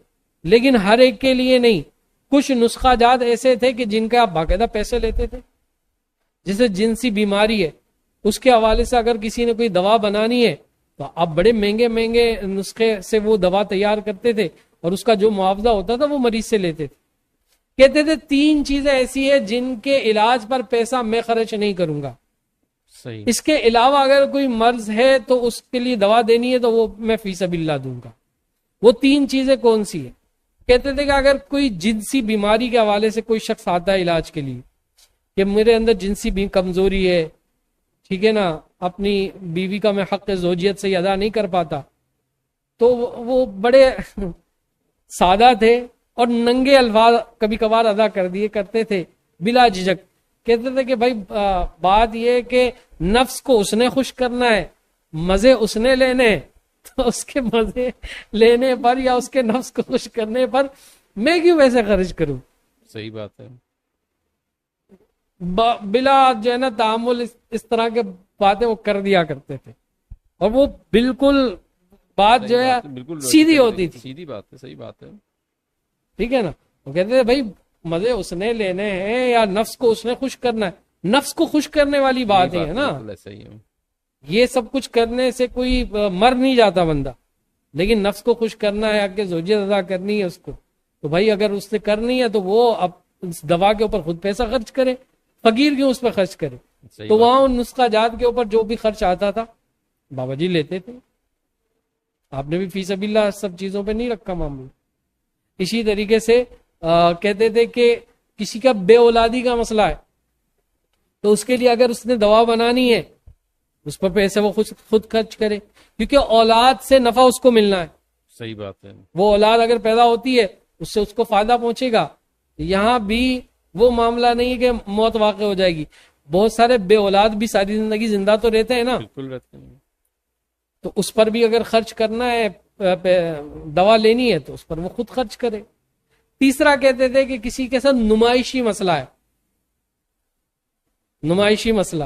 لیکن ہر ایک کے لیے نہیں. کچھ نسخہ جات ایسے تھے کہ جن کے آپ باقاعدہ پیسے لیتے تھے، جیسے جنسی بیماری ہے اس کے حوالے سے اگر کسی نے کوئی دوا بنانی ہے تو آپ بڑے مہنگے مہنگے نسخے سے وہ دوا تیار کرتے تھے، اور اس کا جو معاوضہ ہوتا تھا وہ مریض سے لیتے تھے. کہتے تھے 3 چیزیں ایسی ہیں جن کے علاج پر پیسہ میں خرچ نہیں کروں گا، صحیح. اس کے علاوہ اگر کوئی مرض ہے تو اس کے لیے دوا دینی ہے تو وہ میں فی سبیل اللہ دوں گا. وہ 3 چیزیں کون سی ہیں؟ کہتے تھے کہ اگر کوئی جنسی بیماری کے حوالے سے کوئی شخص آتا ہے علاج کے لیے کہ میرے اندر جنسی بھی کمزوری ہے، ٹھیک ہے نا، اپنی بیوی کا میں حق زوجیت سے ادا نہیں کر پاتا، تو وہ بڑے سادہ تھے اور ننگے الفاظ کبھی کبھار ادا کر دیے کرتے تھے بلا جھجک. کہتے تھے کہ بھائی بات یہ ہے کہ نفس کو اس نے خوش کرنا ہے، مزے اس نے لینے ہیں، تو اس کے مزے لینے پر یا اس کے نفس کو خوش کرنے پر میں کیوں پیسے خرچ کروں. صحیح بات ہے. بلا جو ہے نا تعامل اس طرح کے باتیں وہ کر دیا کرتے تھے، اور وہ بالکل بات جو ہے بالکل سیدھی ہوتی تھی. سیدھی بات ہے. صحیح بات ہے. ٹھیک ہے نا. وہ کہتے تھے بھائی مزے اس نے لینے ہیں یا نفس کو اس نے خوش کرنا ہے. نفس کو خوش کرنے والی بات ہے نا. صحیح ہے. یہ سب کچھ کرنے سے کوئی مر نہیں جاتا بندہ، لیکن نفس کو خوش کرنا ہے، آگے زوجیت ادا کرنی ہے اس کو، تو بھائی اگر اس سے کرنی ہے تو وہ اب اس دوا کے اوپر خود پیسہ خرچ کرے، فقیر کیوں اس پہ خرچ کرے. تو وہاں ان نسخہ جات کے اوپر جو بھی خرچ آتا تھا بابا جی لیتے تھے. آپ نے بھی فی سبیل اللہ سب چیزوں پہ نہیں رکھا معمول. اسی طریقے سے کہتے تھے کہ کسی کا بے اولادی کا مسئلہ ہے تو اس کے لیے اگر اس نے دوا بنانی ہے اس پر پیسے وہ خود خرچ کرے، کیونکہ اولاد سے نفع اس کو ملنا ہے. صحیح بات ہے. وہ اولاد اگر پیدا ہوتی ہے اس سے اس کو فائدہ پہنچے گا. یہاں بھی وہ معاملہ نہیں ہے کہ موت واقع ہو جائے گی. بہت سارے بے اولاد بھی ساری زندگی زندہ تو رہتے ہیں نا، بالکل رہتے ہیں. تو اس پر بھی اگر خرچ کرنا ہے، دوا لینی ہے تو اس پر وہ خود خرچ کرے. تیسرا کہتے تھے کہ کسی کے ساتھ نمائشی مسئلہ ہے، نمائشی مسئلہ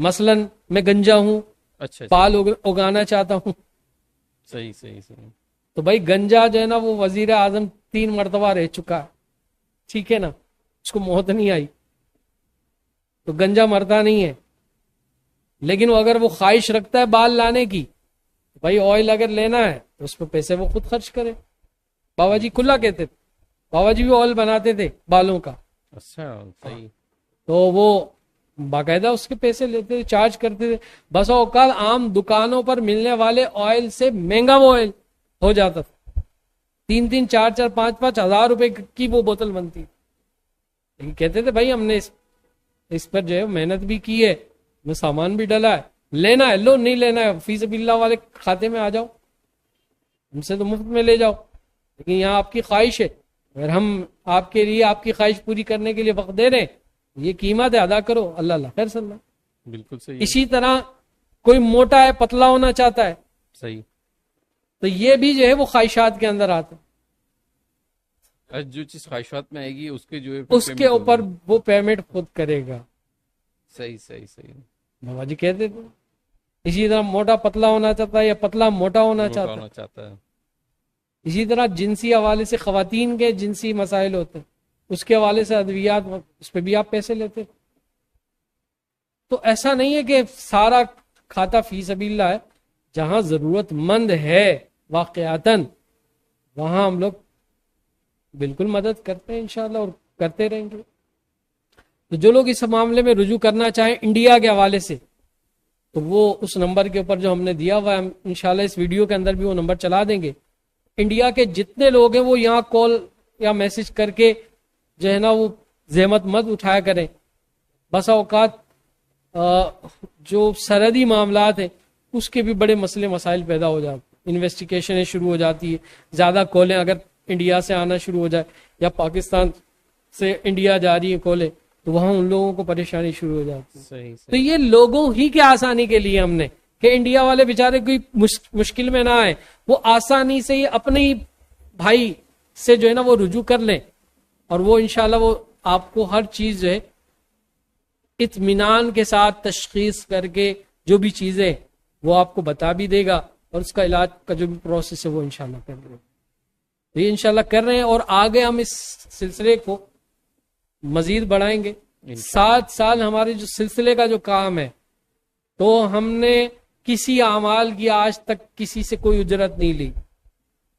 مثلا میں گنجا ہوں، اچھا پال اگانا چاہتا ہوں. صحیح صحیح صحیح. تو بھائی گنجا جو ہے نا وہ وزیر اعظم 3 مرتبہ رہ چکا ہے، ٹھیک ہے نا، اس کو موت نہیں آئی، تو گنجا مرتا نہیں ہے. لیکن وہ اگر وہ خواہش رکھتا ہے بال لانے کی، بھائی آئل اگر لینا ہے تو اس پہ پیسے وہ خود خرچ کرے. بابا جی کھلا کہتے تھے، بابا جی بھی آئل بناتے تھے بالوں کا. اچھا صحیح. تو وہ باقاعدہ اس کے پیسے لیتے تھے، چارج کرتے تھے. بس اوقات عام دکانوں پر ملنے والے آئل سے مہنگا وہ آئل ہو جاتا تھا. 3-3 4-4 5-5 ہزار روپے کی وہ بوتل بنتی. لیکن کہتے تھے بھائی ہم نے اس پر جو ہے محنت بھی کی ہے، میں سامان بھی ڈالا ہے، لینا ہے لو، نہیں لینا ہے فی سبیل اللہ والے کھاتے میں آ جاؤ، ہم سے تو مفت میں لے جاؤ. لیکن یہاں آپ کی خواہش ہے، اگر ہم آپ کے لیے آپ کی خواہش پوری کرنے کے لیے وقت دے رہے ہیں، یہ قیمت ہے، ادا کرو، اللہ اللہ خیر صلی اللہ. بالکل صحیح. اسی طرح کوئی موٹا ہے، پتلا ہونا چاہتا ہے، صحیح، تو یہ بھی جو ہے وہ خواہشات کے اندر آتا ہے. جو چیز خواہشات میں آئے گی اس کے جو ہے اس کے اوپر وہ پیمنٹ خود کرے گا. صحیح صحیح صحیح. بابا جی کہتے تھے. اسی طرح موٹا پتلا ہونا چاہتا ہے یا پتلا موٹا ہونا چاہتا ہے. اسی طرح جنسی حوالے سے خواتین کے جنسی مسائل ہوتے ہیں، اس کے حوالے سے ادویات، اس پہ بھی آپ پیسے لیتے. تو ایسا نہیں ہے کہ سارا کھاتا فی سبیل اللہ ہے. جہاں ضرورت مند ہے واقعاتاً وہاں ہم لوگ بالکل مدد کرتے ہیں انشاءاللہ، اور کرتے رہیں گے. تو جو لوگ اس معاملے میں رجوع کرنا چاہیں انڈیا کے حوالے سے، تو وہ اس نمبر کے اوپر جو ہم نے دیا ہوا ہے، ہم انشاءاللہ اس ویڈیو کے اندر بھی وہ نمبر چلا دیں گے. انڈیا کے جتنے لوگ ہیں وہ یہاں کال یا میسج کر کے جو ہے نا وہ زحمت مت اٹھایا کریں. بسا اوقات جو سرحدی معاملات ہیں اس کے بھی بڑے مسئلے مسائل پیدا ہو جاتے، انویسٹیگیشنیں شروع ہو جاتی ہے. زیادہ کالیں اگر انڈیا سے آنا شروع ہو جائے یا پاکستان سے انڈیا جا رہی ہے کالیں، تو وہاں ان لوگوں کو پریشانی شروع ہو جاتی ہے. صحیح. تو یہ لوگوں ہی کے آسانی کے لیے ہم نے کہ انڈیا والے بیچارے کوئی مشکل میں نہ آئے، وہ آسانی سے ہی اپنے ہی بھائی سے جو ہے نا وہ رجوع کر لیں، اور وہ انشاءاللہ وہ آپ کو ہر چیز جو ہے اطمینان کے ساتھ تشخیص کر کے جو بھی چیزیں وہ آپ کو بتا بھی دے گا، اور اس کا علاج کا جو بھی پروسیس ہے وہ انشاءاللہ کر رہے ہیں. تو یہ انشاءاللہ کر رہے ہیں، اور آگے ہم اس سلسلے کو مزید بڑھائیں گے. 7 سال ہمارے جو سلسلے کا جو کام ہے، تو ہم نے کسی اعمال کی آج تک کسی سے کوئی اجرت نہیں لی،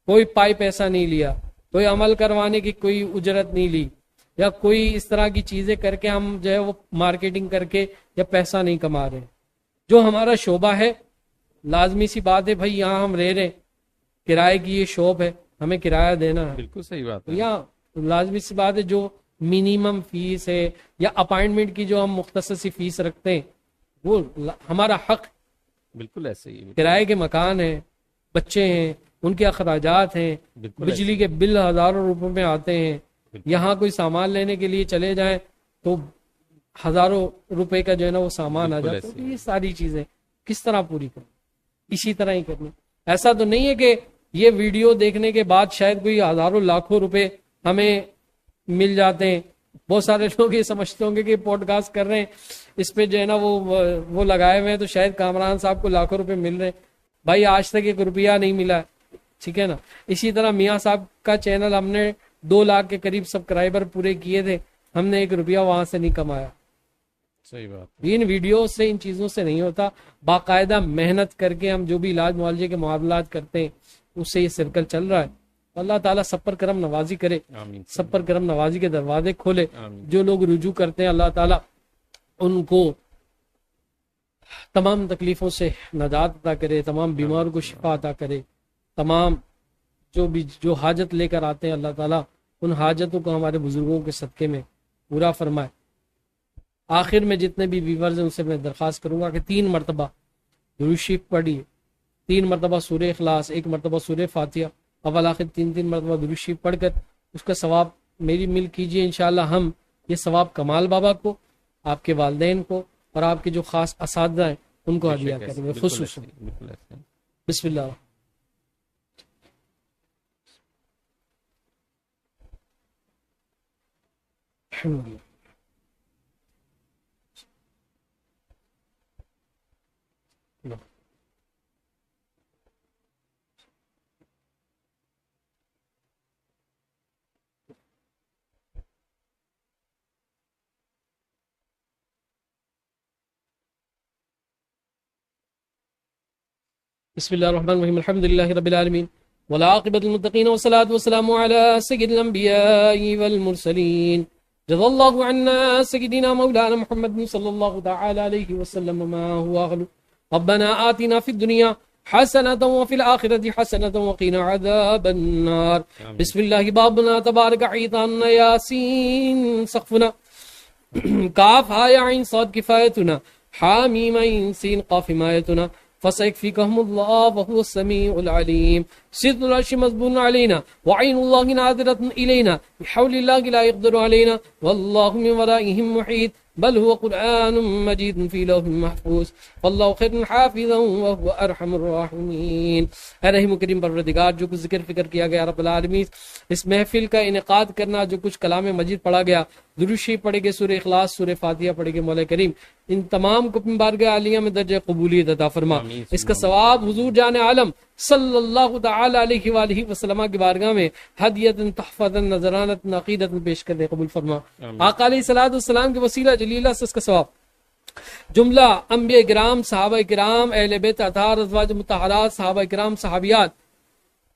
کوئی پائی پیسہ نہیں لیا، کوئی عمل کروانے کی کوئی اجرت نہیں لی، یا کوئی اس طرح کی چیزیں کر کے ہم جو ہے وہ مارکیٹنگ کر کے یا پیسہ نہیں کما رہے. جو ہمارا شعبہ ہے، لازمی سی بات ہے بھائی یہاں ہم رہ رہے ہیں، کرائے کی یہ شاپ ہے، ہمیں کرایہ دینا ہے. بالکل صحیح بات ہے. یا لازمی سی بات ہے جو منیمم فیس ہے یا اپائنٹمنٹ کی جو ہم مختصر سی فیس رکھتے ہیں وہ ہمارا حق. بالکل ایسے ہی. کرائے کے مکان ہیں, بچے ہیں, ان کے اخراجات ہیں, بجلی کے بل ہزاروں روپے میں آتے ہیں. یہاں کوئی سامان لینے کے لیے چلے جائیں تو ہزاروں روپے کا جو ہے نا وہ سامان آ جاتا ہے. یہ ساری چیزیں کس طرح پوری کریں؟ اسی طرح ہی کرنا. ایسا تو نہیں ہے کہ یہ ویڈیو دیکھنے کے بعد شاید کوئی ہزاروں لاکھوں روپے ہمیں مل جاتے ہیں. بہت سارے لوگ یہ سمجھتے ہوں گے کہ پوڈ کاسٹ کر رہے ہیں اس پہ جو ہے نا وہ لگائے ہوئے ہیں تو شاید کامران صاحب کو لاکھوں روپے مل رہے ہیں. بھائی آج تک 1 روپیہ نہیں ملا ہے, ٹھیک ہے نا. اسی طرح میاں صاحب کا چینل ہم نے 2 لاکھ کے قریب سبسکرائبر پورے کیے تھے, ہم نے 1 روپیہ وہاں سے نہیں کمایا. صحیح بات. ان ویڈیو سے ان چیزوں سے نہیں ہوتا. باقاعدہ محنت کر کے ہم جو بھی علاج معالجے کے معاملات کرتے ہیں اس سے یہ سرکل چل رہا ہے. اللہ تعالیٰ سب پر کرم نوازی کرے, سب پر کرم نوازی کے دروازے کھولے. جو لوگ رجوع کرتے ہیں اللہ تعالیٰ ان کو تمام تکلیفوں سے نجات عطا کرے, تمام بیماروں کو شفا عطا کرے. تمام جو حاجت لے کر آتے ہیں اللہ تعالیٰ ان حاجتوں کو ہمارے بزرگوں کے صدقے میں پورا فرمائے. آخر میں جتنے بھی ویورز ہیں ان سے میں درخواست کروں گا کہ 3 مرتبہ درود شریف پڑھیے, 3 مرتبہ سورہ اخلاص, 1 مرتبہ سورہ فاتحہ, اول آخر 3 مرتبہ درود شریف پڑھ کر اس کا ثواب میری مل کیجیے. انشاءاللہ ہم یہ ثواب کمال بابا کو, آپ کے والدین کو اور آپ کے جو خاص اساتذہ ہیں ان کو ہدیہ کریں گے خصوصاً. بسم اللہ. الحمدللہ. بسم اللہ الرحمن الرحیم. الحمد للہ رب العالمین والعاقبۃ للمتقین والصلاة والسلام علی سید الانبیاء والمرسلین. جزا اللہ عنا سیدنا مولانا محمد صلی اللہ تعالی علیہ وسلم ما هو اهل. ربنا آتنا فی الدنیا حسنة وفي الآخرة حسنة وقنا عذاب النار. بسم اللہ بابنا تبارک عیطان یاسین سقفنا کاف ہا یا عین صاد کفایتنا حامیم عین سین قاف حمایتنا فسيكفيكهم الله وهو السميع العليم. سيد العرش مزبون علينا وعين الله ناظرة إلينا بحول الله لا يقدر علينا والله من ورائهم محيط بل هو قرآن مجيد في لوح محفوظ والله خير حافظا وهو ارحم الراحمين. اے رحیم کریم پروردگار جو کچھ ذکر فکر کیا گیا رب العالمین, اس محفل کا انعقاد کرنا, جو کچھ کلام مجید پڑھا گیا, درود شریف پڑھے گے, سورہ اخلاص, سورہ فاتحہ پڑھے گے, مولا کریم ان تمام کو بارگاہ عالیہ میں درجہ قبولیت عطا فرما. اس کا ثواب حضور جان عالم صلی اللہ تعالی علیہ وآلہ وسلم کی بارگاہ میں ہدیۃ تحفۃ نذرانۃ عقیدۃ پیش کر دے, قبول فرما. آقا علیہ الصلوۃ والسلام کے وسیلہ جلیلہ سے اس کا ثواب جملہ انبیاء کرام, صحابہ کرام, اہل بیت اطہار, ازواج مطہرات, صحابہ کرام, صحابیات,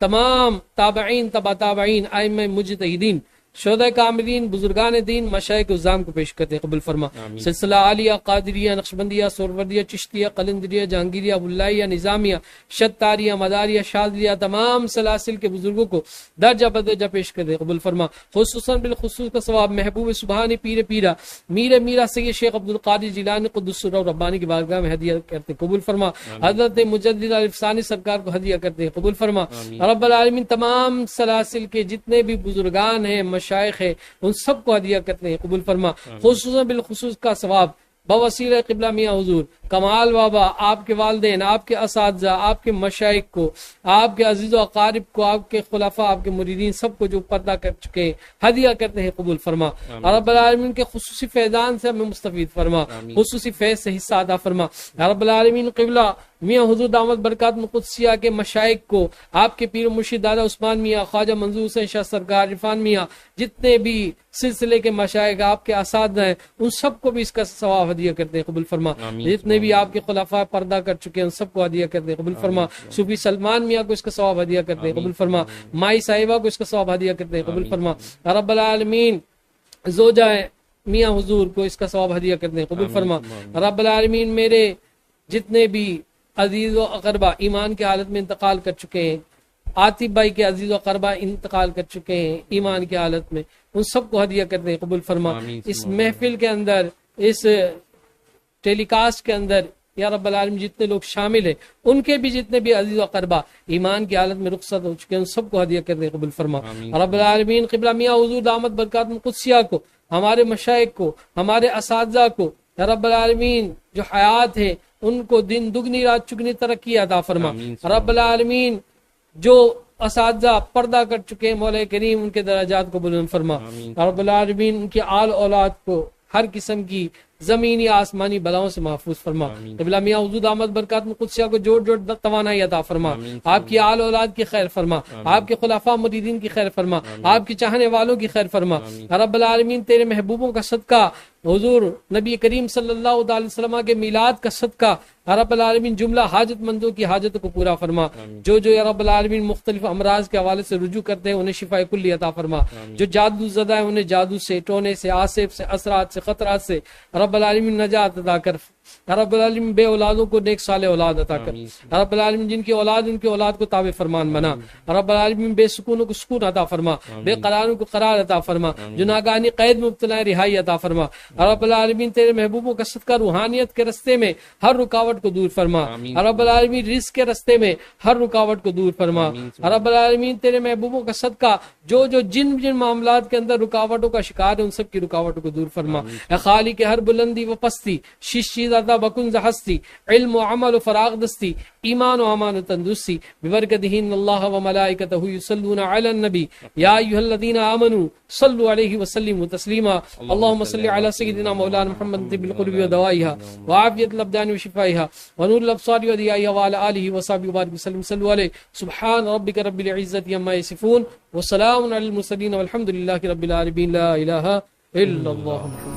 تمام تابعین, تبع تابعین, ائمہ مجتہدین, شہداء کاملین, بزرگان دین, مشائخ عظام کو پیش کرتے قبول فرما. سلسلہ عالیہ, قادریہ, نقشبندیہ, سہروردیہ, چشتیہ, قلندریہ, جہانگیریہ, ولائیہ, نظامیہ, شتاریہ, مداریہ, شاذلیہ, تمام سلاسل کے بزرگوں کو درجہ بدرجہ پیش کرتے قبول فرما. خصوصاً بالخصوص کا ثواب محبوب سبحانی پیر پیرا میر میرا سید شیخ عبد القادر جیلانی قدس سر ربانی کی بارگاہ میں ہدیہ کرتے قبول فرما. حضرت مجدد الفسانی سرکار کو ہدیہ کرتے قبول فرما. رب العالمین تمام سلاسل کے جتنے بھی بزرگان ہیں, مشائخ ہے, ان سب کو ہدیہ کرتے ہیں قبول فرما. خصوصاً بالخصوص کا ثواب بوسیلہ قبلہ میاں حضور کمال بابا, آپ کے والدین, آپ کے اساتذہ, آپ کے مشائخ کو, آپ کے عزیز و اقارب کو, آپ کے خلفاء, آپ کے مریدین, سب کو جو پردہ کر چکے ہیں ہدیہ کرتے ہیں قبول فرما. رب العالمین کے خصوصی فیضان سے ہمیں مستفید فرما, خصوصی فیض سے حصہ عطا فرما. رب العالمین قبلہ میاں حضور دامت برکات قدسیہ کے مشائخ کو, آپ کے پیر مرشد دادا عثمان میاں, خواجہ منظور حسین شاہ سرکار, عرفان میاں, جتنے بھی سلسلے کے مشائخ آپ کے اساتذہ ہیں, ان سب کو بھی اس کا ثواب ہدیہ کرتے ہیں قبول فرما. جتنے بھی آپ کے خلفاء پردہ کر چکے ہیں ان سب کو ہدیہ کرتے ہیں قبول فرما. صوفی سلمان میاں کو اس کا ثواب ہدیہ کرتے ہیں قبول فرما. مائی صاحبہ کو اس کا ثواب ہدیہ کرتے ہیں قبول فرما. رب العالمین زوجہ میاں حضور کو اس کا ثواب ہدیہ کرتے ہیں قبول فرما. رب العالمین میرے جتنے بھی عزیز و اقربا ایمان کی حالت میں انتقال کر چکے ہیں, عاطف بھائی کے عزیز و قربا انتقال کر چکے ہیں ایمان کی حالت میں، ان سب کو ہدیہ کرتے ہیں، قبول فرما۔ اس محفل کے اندر، اس ٹیلی کاسٹ کے اندر یا رب العالمین جتنے لوگ شامل ہیں ان کے بھی جتنے بھی عزیز و قربا ایمان کی حالت میں رخصت ہو چکے ہیں، ان سب کو ہدیہ کرتے ہیں، قبول فرما۔ رب العالمین قبلہ میاں حضور دامت برکاتہم القدسیہ کو، ہمارے مشائخ کو، ہمارے اساتذہ کو یا رب العالمین جو حیات ہیں ان کو دن دگنی رات چگنی ترقی عطا فرما۔ رب العالمین جو اساتذہ پردہ کر چکے ہیں مولا کریم ان کے درجات کو بلند فرما۔ رب العالمین ان کی آل اولاد کو ہر قسم کی زمینی آسمانی بلاؤں سے محفوظ فرما۔ قبلہ میاں حضور دامت برکاتہم القدسیہ کو جوڑ جوڑ توانائی عطا فرما، آپ کی آل اولاد کی خیر فرما، آپ کے خلفاء مریدین کی خیر فرما، آپ کی چاہنے والوں کی خیر فرما۔ رب العالمین تیرے محبوبوں کا صدقہ، حضور نبی کریم صلی اللہ علیہ وسلم کے میلاد کا صدقہ، رب العالمین جملہ حاجت مندوں کی حاجت کو پورا فرما۔ جو جو یا رب العالمین مختلف امراض کے حوالے سے رجوع کرتے ہیں انہیں شفاء کلی عطا فرما۔ جو جادو زدہ ہیں انہیں جادو سے، ٹونے سے، آصف سے، اثرات سے، خطرات سے رب العالمین نجات عطا کر۔ رب العالمین بے اولادوں کو نیک صالح اولاد عطا کر۔ رب العالمین جن کی اولاد ان کی اولاد کو تابع فرمان بنا۔ رب العالمین بے سکونوں کو سکون عطا فرما، بے قراروں کو قرار عطا فرما، جو ناگہانی قید میں مبتلا ہیں رہائی عطا فرما۔ رب العالمین تیرے محبوبوں کا صدقہ روحانیت کے رستے میں ہر رکاوٹ کو دور فرما۔ رب العالمین رزق کے رستے میں ہر رکاوٹ کو دور فرما۔ رب العالمین تیرے محبوبوں کا صدقہ جو جو جن معاملات کے اندر رکاوٹوں کا شکار ہے ان سب کی رکاوٹوں کو دور فرما۔ اے خالق ہر بلندی و پستی، شش چیز عطا بکن ہستی، علم و عمل و فراغ دستی، ایمان و امان و تندرستی، ببرکتہ ان اللہ و ملائکتہ یصلون علی النبی یا ایھا الذین آمنوا صلوا علیہ وسلموا تسلیما۔ اللهم صل علی سیدنا مولانا محمد طب القلوب و دوائها وعافیۃ الابدان و شفائها ونور الابصار و ضیائها وعلی آلہ وصحبہ وبارک وسلم۔ صلوا علیہ۔ سبحان ربک رب العزۃ عما یصفون وسلام علی المرسلین والحمد للہ رب العالمین۔ لا الہ الا اللہ۔